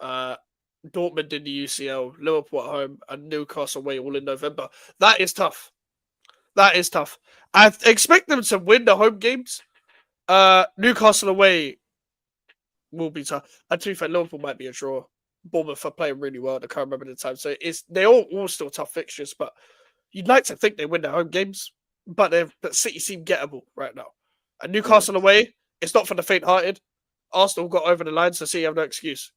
Dortmund in the UCL, Liverpool at home, and Newcastle away all in November. That is tough. I expect them to win the home games. Newcastle away will be tough. And to be fair, Liverpool might be a draw. Bournemouth are playing really well at the current moment in time. So they're all still tough fixtures, but you'd like to think they win their home games. But City seem gettable right now. And Newcastle away, it's not for the faint-hearted. Arsenal got over the line, so City have no excuse.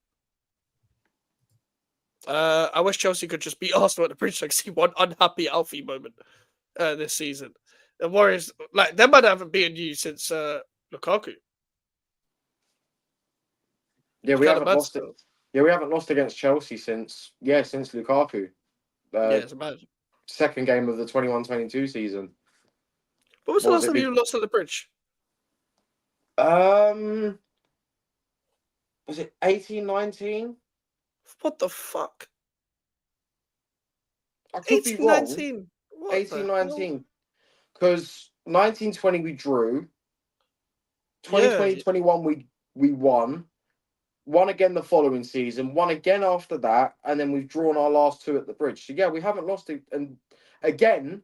I wish Chelsea could just beat Arsenal at the bridge so I could see one unhappy Alfie moment this season. The Warriors, like, they might haven't beaten you since Lukaku. Yeah, we haven't lost it. Yeah, we haven't lost against Chelsea since Lukaku. It's bad. Second game of the 21-22 season. What was the last time you lost at the bridge? Was it 18-19? What the fuck? I could be wrong. 18-19. 18-19. Because 19-20 we drew. 20-21 we won. Won again the following season. Won again after that. And then we've drawn our last 2 at the bridge. So yeah, we haven't lost it. And again,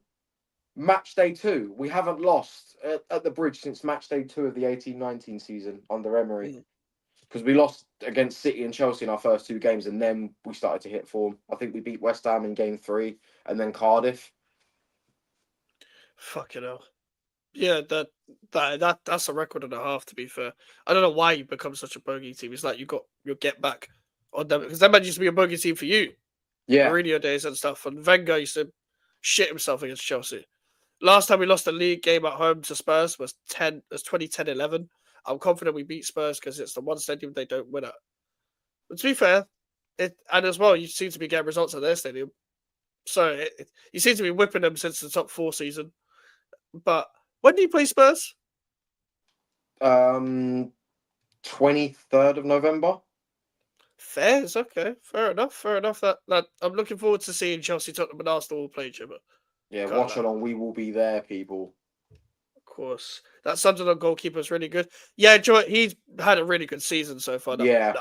match day 2. We haven't lost at the bridge since match day 2 of the 18-19 season under Emery. Because we lost against City and Chelsea in our first 2 games, and then we started to hit form. I think we beat West Ham in game 3, and then Cardiff. Fucking hell. Yeah, that's a record and a half. To be fair, I don't know why you become such a bogey team. It's like you got your get back. on them because that man used to be a bogey team for you. Yeah. Mourinho days and stuff. And Wenger used to shit himself against Chelsea. Last time we lost a league game at home to Spurs was 2010-11. I'm confident we beat Spurs because it's the one stadium they don't win at. But to be fair, and as well, you seem to be getting results at their stadium. So you seem to be whipping them since the top 4 season. But when do you play Spurs? 23rd of November. Fair, it's okay. Fair enough. That I'm looking forward to seeing Chelsea, Tottenham, and Arsenal all play each other. Yeah, watch along. We will be there, people. Of course. That Sunderland goalkeeper is really good. Yeah, Joe, he's had a really good season so far. Yeah.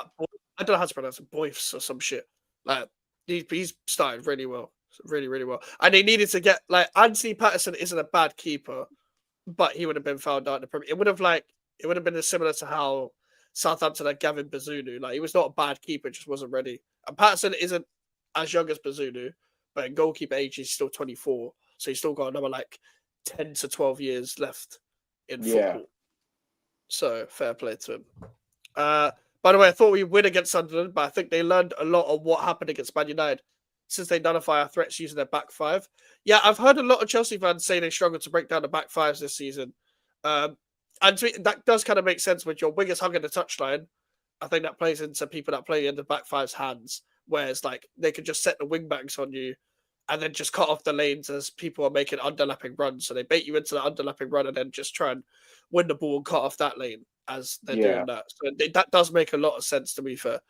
I don't know how to pronounce it, Boyce or some shit. Like he's started really well. Really, really well. And they needed to get Anthony Patterson isn't a bad keeper, but he would have been found out in the Premier. It would have been similar to how Southampton had Gavin Bazunu. Like he was not a bad keeper, just wasn't ready. And Patterson isn't as young as Bazunu, but in goalkeeper age he's still 24. So he's still got another 10 to 12 years left in football. So fair play to him. By the way, I thought we'd win against Sunderland, but I think they learned a lot of what happened against Man United since they nullify our threats using their back five. Yeah, I've heard a lot of Chelsea fans say they struggled to break down the back fives this season. And to me, that does kind of make sense with your wingers hugging the touchline. I think that plays into people that play in the back five's hands, whereas they could just set the wing backs on you and then just cut off the lanes as people are making underlapping runs. So they bait you into the underlapping run and then just try and win the ball and cut off that lane as they're doing that. So that does make a lot of sense, to be fair.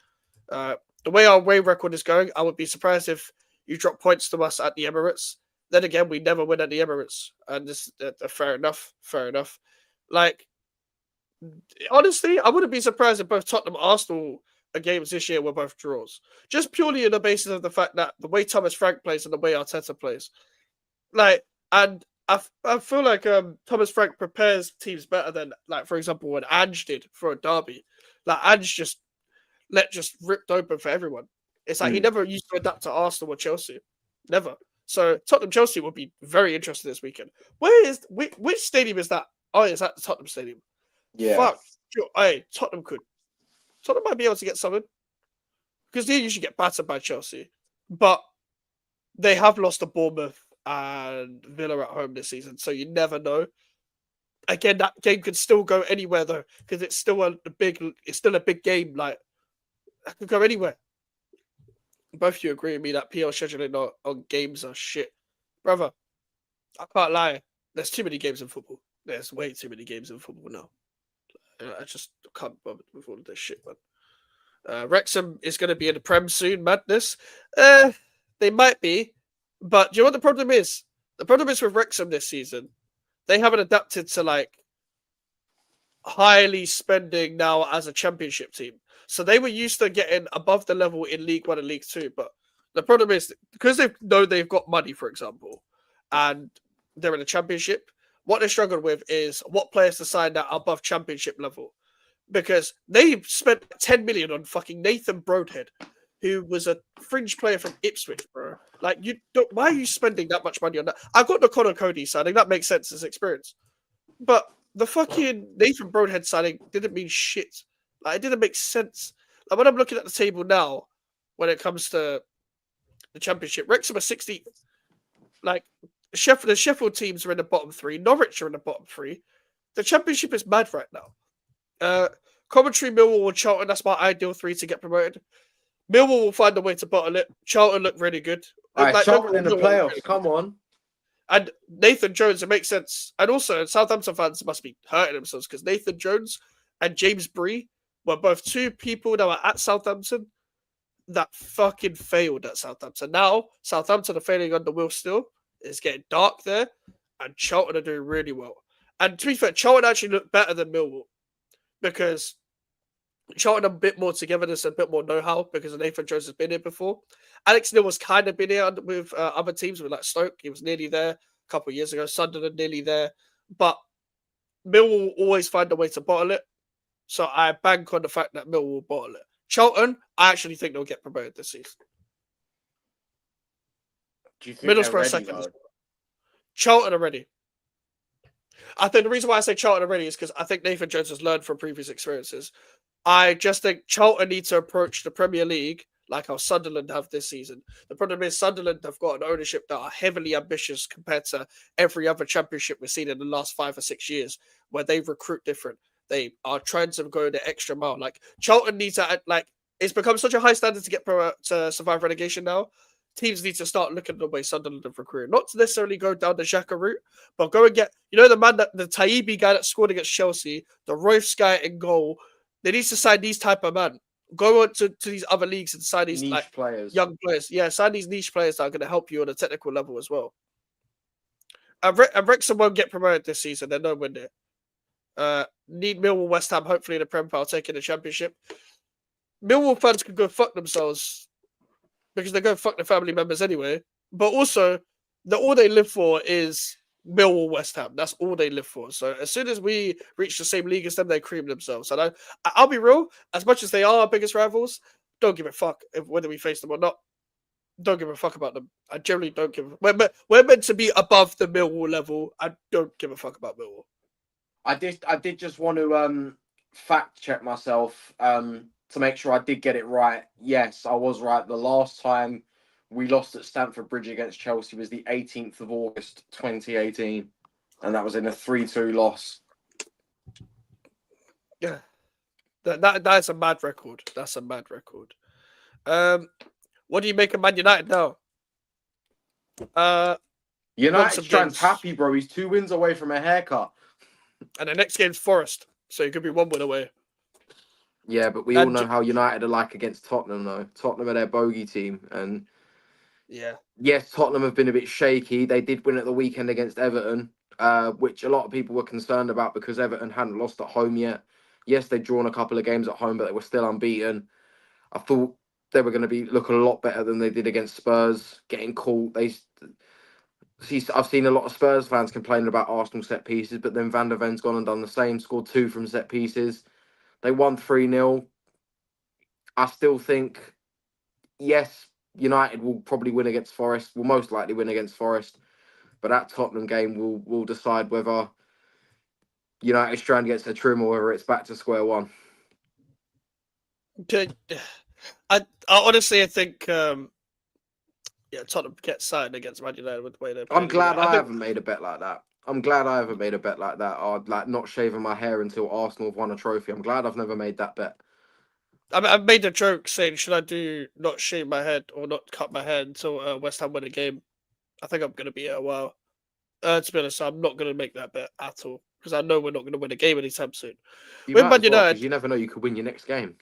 The way our away record is going, I would be surprised if you drop points to us at the Emirates. Then again, we never win at the Emirates. And this fair enough. Honestly, I wouldn't be surprised if both Tottenham and Arsenal games this year were both draws. Just purely on the basis of the fact that the way Thomas Frank plays and the way Arteta plays. And I feel like Thomas Frank prepares teams better than, for example, when Ange did for a derby. Ange just ripped open for everyone. It's he never used to adapt to Arsenal or Chelsea. Never. So Tottenham Chelsea will be very interesting this weekend. Which stadium is that? Oh, it's at the Tottenham Stadium. Yeah. Fuck. Hey, Tottenham might be able to get something. Because they usually get battered by Chelsea. But they have lost to Bournemouth and Villa at home this season. So you never know. Again, that game could still go anywhere though. Because it's still a big game. That could go anywhere. Both of you agree with me that PL scheduling on games are shit. Brother, I can't lie. There's too many games in football. There's way too many games in football now. I just can't bother with all of this shit, man. Wrexham is going to be in the Prem soon, madness. They might be. But do you know what the problem is? The problem is with Wrexham this season. They haven't adapted to highly spending now as a championship team. So they were used to getting above the level in League 1 and League 2. But the problem is, because they know they've got money, for example, and they're in a championship, what they struggled with is what players to sign that above championship level. Because they spent 10 million on fucking Nathan Broadhead, who was a fringe player from Ipswich, bro. Why are you spending that much money on that? I got the Connor Cody signing. That makes sense as experience. But the fucking Nathan Broadhead signing didn't mean shit. It didn't make sense. When I'm looking at the table now, when it comes to the championship, Wrexham are 16th. The Sheffield teams are in the bottom 3. Norwich are in the bottom 3. The championship is mad right now. Coventry, Millwall, and Charlton, that's my ideal 3 to get promoted. Millwall will find a way to bottle it. Charlton look really good. Charlton in the playoffs, really come on. And Nathan Jones, it makes sense. And also, Southampton fans must be hurting themselves because Nathan Jones and James Bree were both 2 people that were at Southampton that fucking failed at Southampton. Now, Southampton are failing under Will Still. It's getting dark there. And Charlton are doing really well. And to be fair, Charlton actually look better than Millwall. Because Charlton are a bit more togetherness and a bit more know-how because Nathan Jones has been here before. Alex Neil was kind of been here with other teams with Stoke. He was nearly there a couple of years ago. Sunderland nearly there. But Millwall will always find a way to bottle it. So I bank on the fact that Millwall will bottle it. Charlton, I actually think they'll get promoted this season. Do you think Middlesbrough second. Charlton are ready. I think the reason why I say Charlton already is because I think Nathan Jones has learned from previous experiences. I just think Charlton need to approach the Premier League like how Sunderland have this season. The problem is Sunderland have got an ownership that are heavily ambitious compared to every other championship we've seen in the last 5 or 6 years, where they recruit different. They are trying to go the extra mile. Like Charlton needs to it's become such a high standard to get to survive relegation now. Teams need to start looking at the way Sunderland have recruited. Not to necessarily go down the Xhaka route, but go and get, the Taibbi guy that scored against Chelsea, the Royce guy in goal. They need to sign these type of men. Go on to these other leagues and sign these niche players, young players. Yeah, sign these niche players that are going to help you on a technical level as well. And Wrexham won't get promoted this season. They're nowhere near. Need Millwall, West Ham, hopefully in the Prem Pile taking the championship. Millwall fans can go fuck themselves because they go fuck their family members anyway. But also, all they live for is Millwall, West Ham. That's all they live for. So as soon as we reach the same league as them, they cream themselves. And I'll be real, as much as they are our biggest rivals, don't give a fuck whether we face them or not. Don't give a fuck about them. I generally don't give a fuck. We're meant to be above the Millwall level. I don't give a fuck about Millwall. I did just want to fact check myself to make sure I did get it right. Yes, I was right. The last time we lost at Stamford Bridge against Chelsea was the 18th of August, 2018. And that was in a 3-2 loss. Yeah. That's a mad record. That's a mad record. What do you make of Man United now? United's Strand's happy, bro. He's 2 wins away from a haircut. And the next game's Forest. So he could be 1 win away. Yeah, but we all know how United are like against Tottenham, though. Tottenham are their bogey team. And yeah, yes, Tottenham have been a bit shaky. They did win at the weekend against Everton, which a lot of people were concerned about because Everton hadn't lost at home yet. Yes, they'd drawn a couple of games at home, but they were still unbeaten. I thought they were going to be looking a lot better than they did against Spurs, getting caught. I've seen a lot of Spurs fans complaining about Arsenal set pieces, but then Van der Ven's gone and done the same, scored 2 from set pieces. They won 3-0. I still think, yes, United will probably win against Forest, will most likely win against Forest, but that Tottenham game will decide whether United Strand gets a trim or whether it's back to square one. I honestly, I think Tottenham gets signed against Man United with the way they're playing. I'm glad I haven't made a bet like that. I'd not shaving my hair until Arsenal have won a trophy. I'm glad I've never made that bet. I mean, I've made a joke saying, should I do not shave my head or not cut my hair until West Ham win a game? I think I'm going to be here a while. To be honest, I'm not going to make that bet at all because I know we're not going to win a game anytime soon. Man United, you never know, you could win your next game.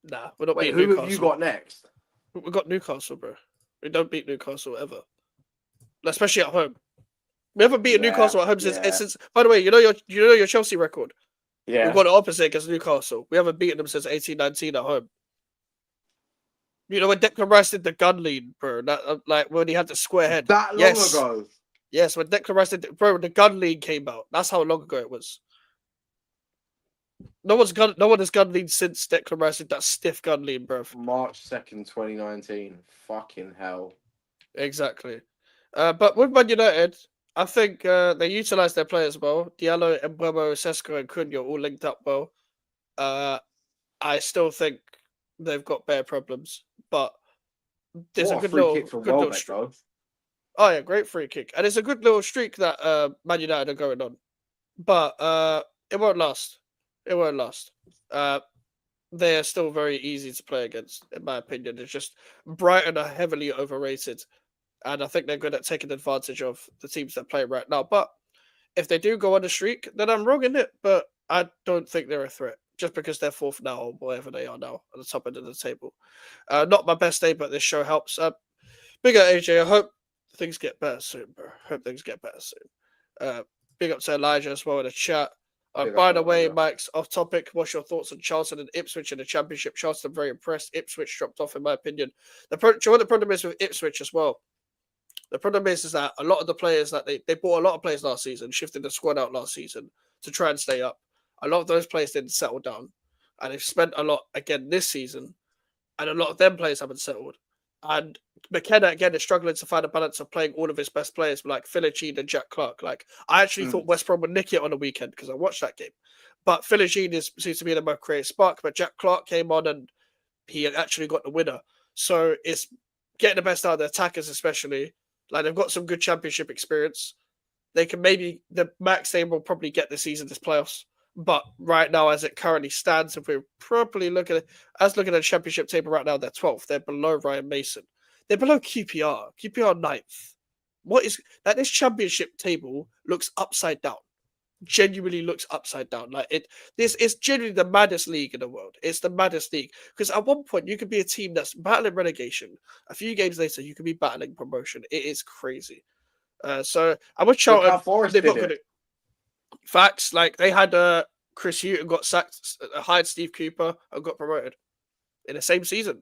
Nah, we're not beating Newcastle. Newcastle. Who have you got next? We got Newcastle, bro. We don't beat Newcastle ever, especially at home. We haven't beaten Newcastle at home since. By the way, you know your Chelsea record. Yeah, we've got the opposite against Newcastle. We haven't beaten them since 18-19 at home. You know when Declan Rice did the gun lead, bro. That like when he had the square head. That long ago. Yes, when Declan Rice did, the gun lead came out. That's how long ago it was. No one has gun lead since Declan Rice did that stiff gun lead, bro. March 2nd, 2019. Fucking hell. Exactly. But with Man United, I think they utilise their players well. Diallo, Mbeumo, Sesko, and Cunha all linked up well. I still think they've got bare problems, but there's a good little streak. Oh yeah, great free kick, and it's a good little streak that Man United are going on, but it won't last. It won't last. They are still very easy to play against, in my opinion. It's just Brighton are heavily overrated. And I think they're good at taking advantage of the teams that play right now. But if they do go on a streak, then I'm wrong in it. But I don't think they're a threat just because they're 4th now or whatever they are now at the top end of the table. Not my best day, but this show helps. Big up AJ. I hope things get better soon, bro. Hope things get better soon. Big up to Elijah as well in the chat. By the way, Mike's off topic. What's your thoughts on Charlton and Ipswich in the Championship? Charlton, I'm very impressed. Ipswich dropped off, in my opinion. The problem is with Ipswich as well. The problem is that a lot of the players that they bought a lot of players last season, shifted the squad out last season to try and stay up. A lot of those players didn't settle down, and they've spent a lot again this season, and a lot of them players haven't settled. And McKenna again is struggling to find a balance of playing all of his best players, like Philogene and Jack Clark. Like I actually thought West Brom would nick it on the weekend because I watched that game. But Philogene seems to be the most creative spark. But Jack Clark came on and he actually got the winner. So it's getting the best out of the attackers, especially. Like they've got some good championship experience. They can maybe the max they will probably get this season is playoffs. But right now, as it currently stands, if we're probably looking at the championship table right now, they're 12th. They're below Ryan Mason. They're below QPR. QPR 9th. What is that? This championship table looks upside down. Genuinely looks upside down. Like this is genuinely the maddest league in the world. It's the maddest league because at one point you could be a team that's battling relegation. A few games later, you could be battling promotion. It is crazy. So I would shout out. They've got good facts. Like they had Chris Hughton got sacked, hired Steve Cooper, and got promoted in the same season.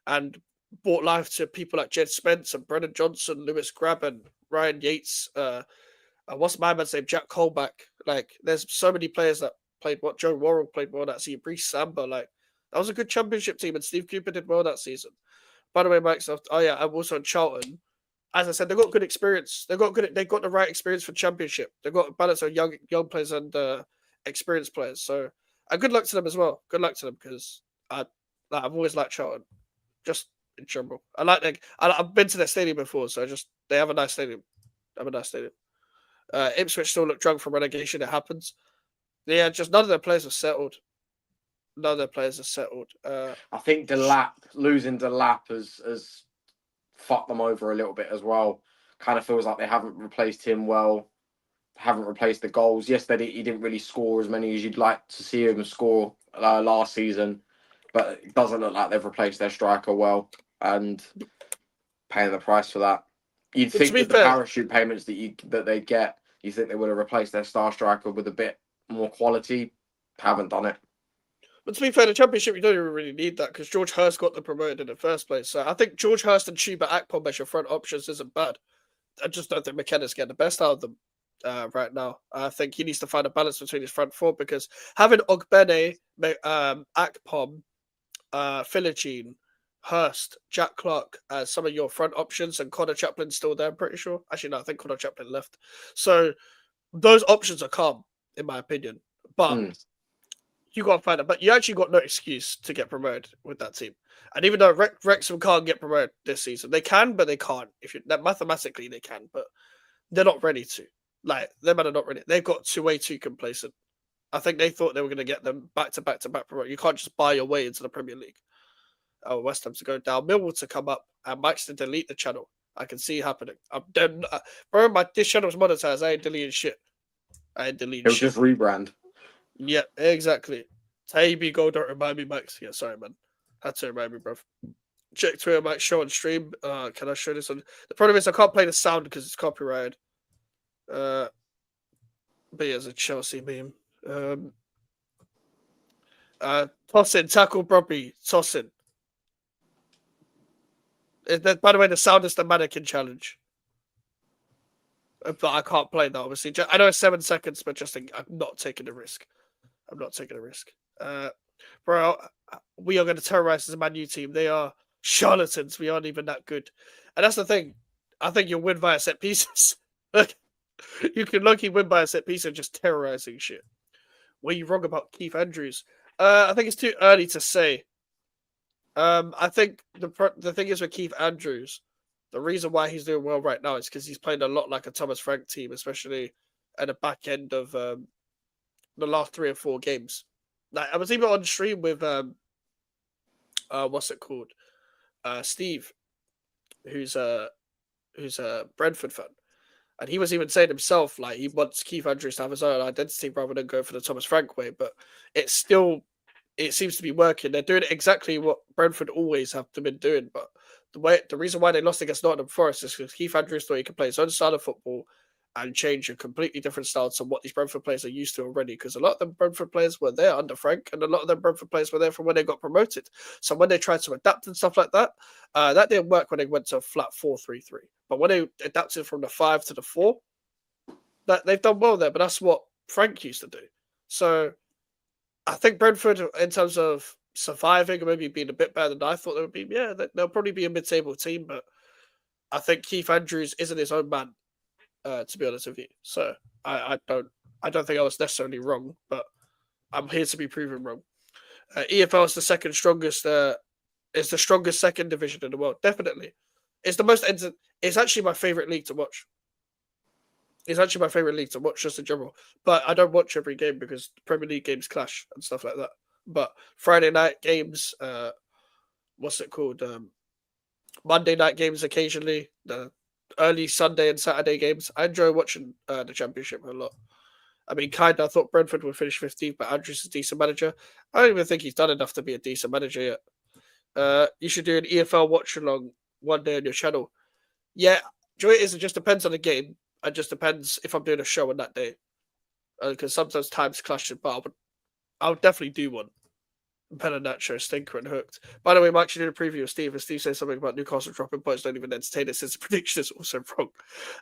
And brought life to people like Jed Spence and Brennan Johnson, Lewis Graben, Ryan Yates. What's my man's name? Jack Colback. Like, there's so many players that played what Joe Worrell played well that season. Brees Samba, like that was a good championship team, and Steve Cooper did well that season. By the way, Microsoft. Oh yeah, I'm also on Charlton. As I said, they've got good experience. They've got the right experience for championship. They've got a balance of young players and experienced players. So, good luck to them as well. Good luck to them because I've always liked Charlton. Just in general, I've been to their stadium before, so they have a nice stadium. Ipswich still look drunk from relegation. It happens. Yeah, just none of their players are settled. I think losing Delap has fucked them over a little bit as well. Kind of feels like they haven't replaced him well, haven't replaced the goals. Yes, he didn't really score as many as you'd like to see him score last season, but it doesn't look like they've replaced their striker well and paying the price for that. You'd think with the parachute payments that they get, you think they would have replaced their star striker with a bit more quality. Haven't done it. But to be fair, the championship, you don't even really need that because George Hurst got them promoted in the first place. So I think George Hurst and Chuba Akpom as your front options isn't bad. I just don't think McKenna's getting the best out of them right now. I think he needs to find a balance between his front four because having Ogbene, Akpom, Philogene, Hurst, Jack Clark as some of your front options, and Connor Chaplin's still there, I'm pretty sure. Actually, no, I think Connor Chaplin left. So those options are calm, in my opinion. But you got to find it. But you actually got no excuse to get promoted with that team. And even though Wrexham can't get promoted this season, they can, but they can't. Mathematically, they can, but they're not ready to. Like, them are not ready. They've got way too complacent. I think they thought they were going to get them back to back promoted. You can't just buy your way into the Premier League. West Ham to go down, Millwall to come up, and Max to delete the channel. I can see it happening. Bro, this channel's monetized. I ain't deleting shit. It was just rebrand. Yeah, exactly. Taby Gold, don't remind me, Max. Yeah, sorry, man. Had to remind me, bro. Check Twitter, Max. Show on stream. Can I show this on? The problem is I can't play the sound because it's copyrighted. But yeah, it's a Chelsea meme. Tossing, tackle Bobby, tossing. By the way, the sound is the mannequin challenge. But I can't play that, obviously. I know it's 7 seconds, but I'm not taking the risk. Bro, we are going to terrorize this Man U team. They are charlatans. We aren't even that good. And that's the thing. I think you'll win via set pieces. You can low-key win by a set piece and just terrorizing shit. Were you wrong about Keith Andrews? I think it's too early to say. I think the thing is with Keith Andrews, the reason why he's doing well right now is because he's playing a lot like a Thomas Frank team, especially at the back end of the last 3 or 4 games. Like I was even on stream with what's it called? Steve, who's a Brentford fan. And he was even saying himself, like, he wants Keith Andrews to have his own identity rather than go for the Thomas Frank way. But it seems to be working. They're doing exactly what Brentford always have been doing. But the reason why they lost against Nottingham Forest is because Keith Andrews thought he could play his own style of football and change a completely different style to what these Brentford players are used to already. Because a lot of them Brentford players were there under Frank, and a lot of them Brentford players were there from when they got promoted. So when they tried to adapt and stuff like that, that didn't work when they went to a flat 4-3-3. But when they adapted from the 5 to the 4, that they've done well there. But that's what Frank used to do. So I think Brentford, in terms of surviving or maybe being a bit better than I thought they would be, yeah, they'll probably be a mid-table team. But I think Keith Andrews isn't his own man, to be honest with you. So I don't think I was necessarily wrong, but I'm here to be proven wrong. EFL is the second strongest. It's the strongest second division in the world. Definitely, it's the most. It's actually my favorite league to watch. It's actually my favorite league to watch, just in general. But I don't watch every game because Premier League games clash and stuff like that. But Friday night games, what's it called? Monday night games occasionally. The early Sunday and Saturday games. I enjoy watching the Championship a lot. I mean, I thought Brentford would finish 15th, but Andrews is a decent manager. I don't even think he's done enough to be a decent manager yet. You should do an EFL watch along one day on your channel. Yeah, do it is. It just depends on the game. It just depends if I'm doing a show on that day. Because sometimes times clash, but I would definitely do one. Nacho, Stinker, and Hooked. By the way, I'm actually doing a preview of Steve, and Steve says something about Newcastle dropping points. Don't even entertain it since the prediction is also wrong.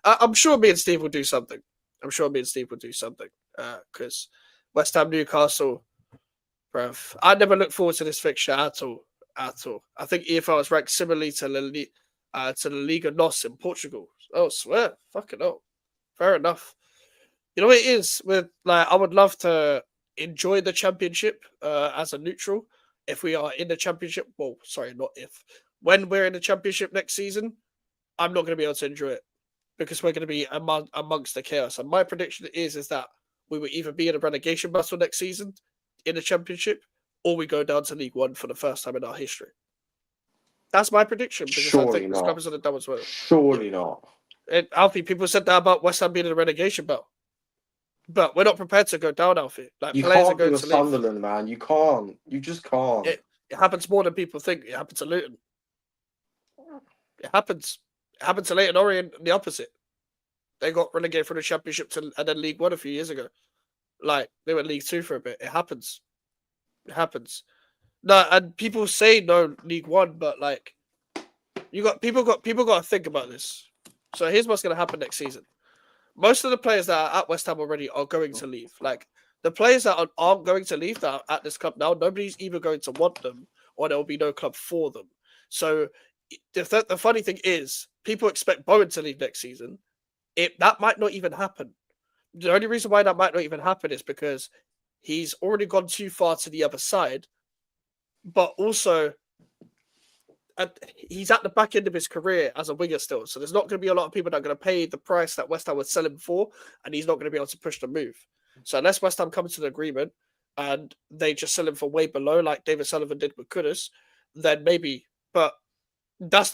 I'm sure me and Steve will do something. Because West Ham, Newcastle, bruv. I never look forward to this fixture at all. I think EFL is ranked similarly to the Liga NOS in Portugal. Oh, swear. Fucking hell. Fair enough. You know what it is? I would love to enjoy the Championship as a neutral. If we are in the Championship, well, sorry, not if. When we're in the Championship next season, I'm not going to be able to enjoy it because we're going to be amongst the chaos. And my prediction is that we will either be in a relegation battle next season in the Championship, or we go down to League One for the first time in our history. That's my prediction because I think the club is on the double swell. Surely not. And Alfie, people said that about West Ham being in a relegation battle. But we're not prepared to go down, Alfie. You can't do a Sunderland, man. You can't. You just can't. It happens more than people think. It happened to Luton. It happens. It happened to Leighton Orient, the opposite. They got relegated from the Championship and then League One a few years ago. They were League Two for a bit. It happens. No, and people say no League One, but people got to think about this. So here's what's going to happen next season. Most of the players that are at West Ham already are going to leave. The players that aren't going to leave that are at this club now, nobody's either going to want them or there will be no club for them. So the funny thing is, people expect Bowen to leave next season. That might not even happen. The only reason why that might not even happen is because he's already gone too far to the other side, but also he's at the back end of his career as a winger still. So there's not going to be a lot of people that are going to pay the price that West Ham would sell him for, and he's not going to be able to push the move. So unless West Ham comes to an agreement and they just sell him for way below, like David Sullivan did with Kudus, then maybe. But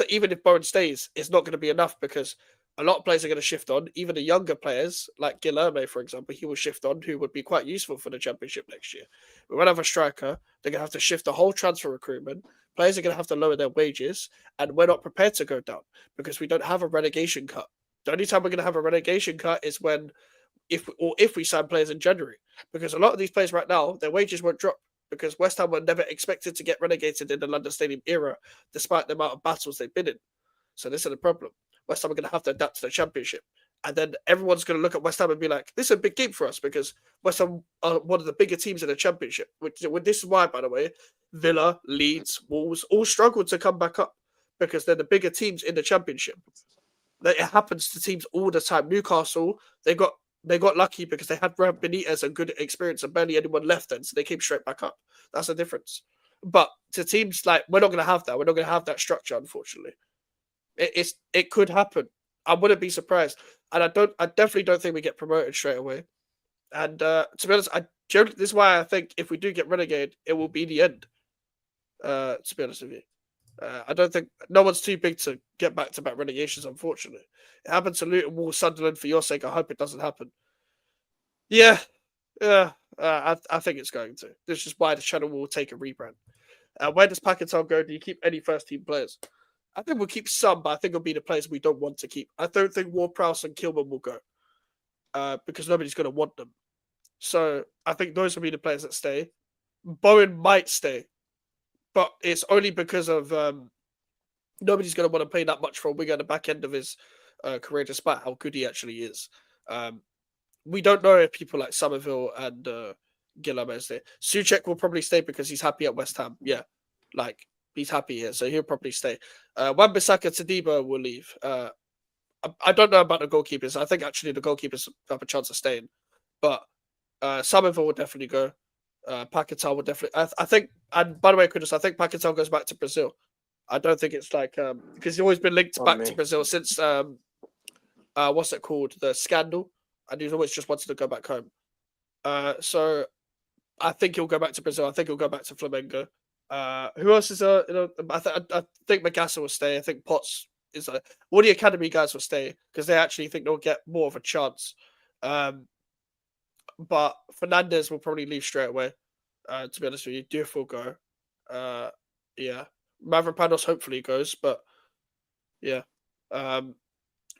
even if Bowen stays, it's not going to be enough because a lot of players are going to shift on. Even the younger players, like Guilherme, for example, he will shift on, who would be quite useful for the Championship next year. We won't have a striker. They're going to have to shift the whole transfer recruitment. Players are going to have to lower their wages, and we're not prepared to go down because we don't have a relegation cut. The only time we're going to have a relegation cut is if we sign players in January, because a lot of these players right now, their wages won't drop because West Ham were never expected to get relegated in the London Stadium era, despite the amount of battles they've been in. So this is the problem. West Ham are going to have to adapt to the Championship. And then everyone's going to look at West Ham and be like, this is a big game for us because West Ham are one of the bigger teams in the Championship. This is why, by the way, Villa, Leeds, Wolves all struggled to come back up because they're the bigger teams in the Championship. It happens to teams all the time. Newcastle, they got lucky because they had Brad Benitez and good experience and barely anyone left then, so they came straight back up. That's the difference. But to teams we're not going to have that. We're not going to have that structure, unfortunately. It could happen. I wouldn't be surprised. And I definitely don't think we get promoted straight away. And to be honest, this is why I think if we do get relegated, it will be the end. To be honest with you. I don't think no one's too big to get back-to-back relegations, unfortunately. It happened to Luton, Wolves, Sunderland. For your sake, I hope it doesn't happen. Yeah. I think it's going to. This is why the channel will take a rebrand. Where does Packington go? Do you keep any first-team players? I think we'll keep some, but I think it'll be the players we don't want to keep. I don't think Ward-Prowse and Kilman will go because nobody's going to want them. So I think those will be the players that stay. Bowen might stay, but it's only because of nobody's going to want to pay that much for a winger at the back end of his career, despite how good he actually is. We don't know if people like Somerville and Guilherme stay. Souček will probably stay because he's happy at West Ham. Yeah, like he's happy here, so he'll probably stay. Wan-Bissaka, Tadibo will leave. I don't know about the goalkeepers. I think actually the goalkeepers have a chance of staying, but Samavinga will definitely go. Paquetá will definitely. I think, and by the way, Chris, I think Paquetá goes back to Brazil. I don't think it's like because he's always been linked back to Brazil since what's it called, the scandal, and he's always just wanted to go back home. So I think he'll go back to Brazil. I think he'll go back to Flamengo. Who else is I think Magassa will stay. I think Potts is all the academy guys will stay because they actually think they'll get more of a chance. But Fernandez will probably leave straight away. To be honest with you, Diouf will go. Yeah, Mavropanos hopefully goes, but yeah,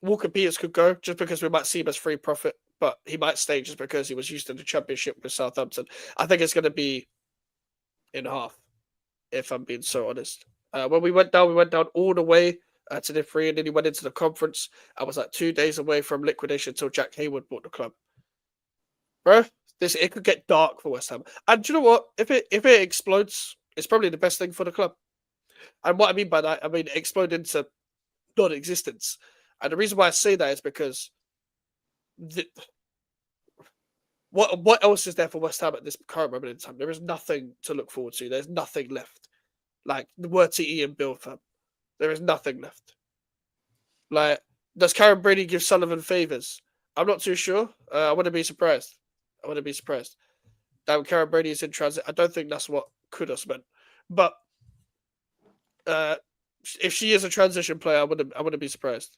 Walker Peters could go just because we might see him as free profit, but he might stay just because he was used to the Championship with Southampton. I think it's going to be in half, if I'm being so honest. When we went down all the way to the free, and then he went into the conference. I was like 2 days away from liquidation until Jack Hayward bought the club. Bro, it could get dark for West Ham. And do you know what? If it explodes, it's probably the best thing for the club. And what I mean by that, I mean explode into non-existence. And the reason why I say that is because what else is there for West Ham at this current moment in time? There is nothing to look forward to. There's nothing left. Like the word to Ian Bill, fam. There is nothing left. Like, does Karen Brady give Sullivan favours? I'm not too sure. I wouldn't be surprised. That Karen Brady is in transit. I don't think that's what Kudos meant. But if she is a transition player, I wouldn't be surprised.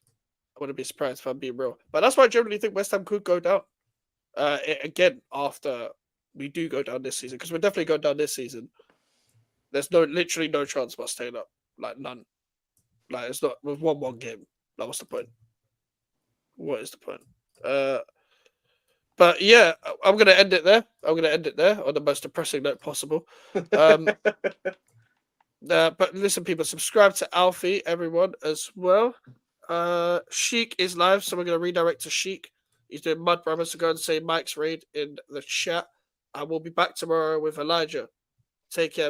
I wouldn't be surprised if I'm being real. But that's why I generally think West Ham could go down. Again, after we do go down this season, because we're definitely going down this season. There's literally no chance of us staying up. Like none. Like it's not. We've won one game. Like, what's the point? What is the point? But yeah, I'm gonna end it there. On the most depressing note possible. But listen, people, subscribe to Alfie, everyone, as well. Sheik is live, so we're gonna redirect to Sheik. He's doing Mud Brothers, so go and say Mike's raid in the chat. And we'll be back tomorrow with Elijah. Take care.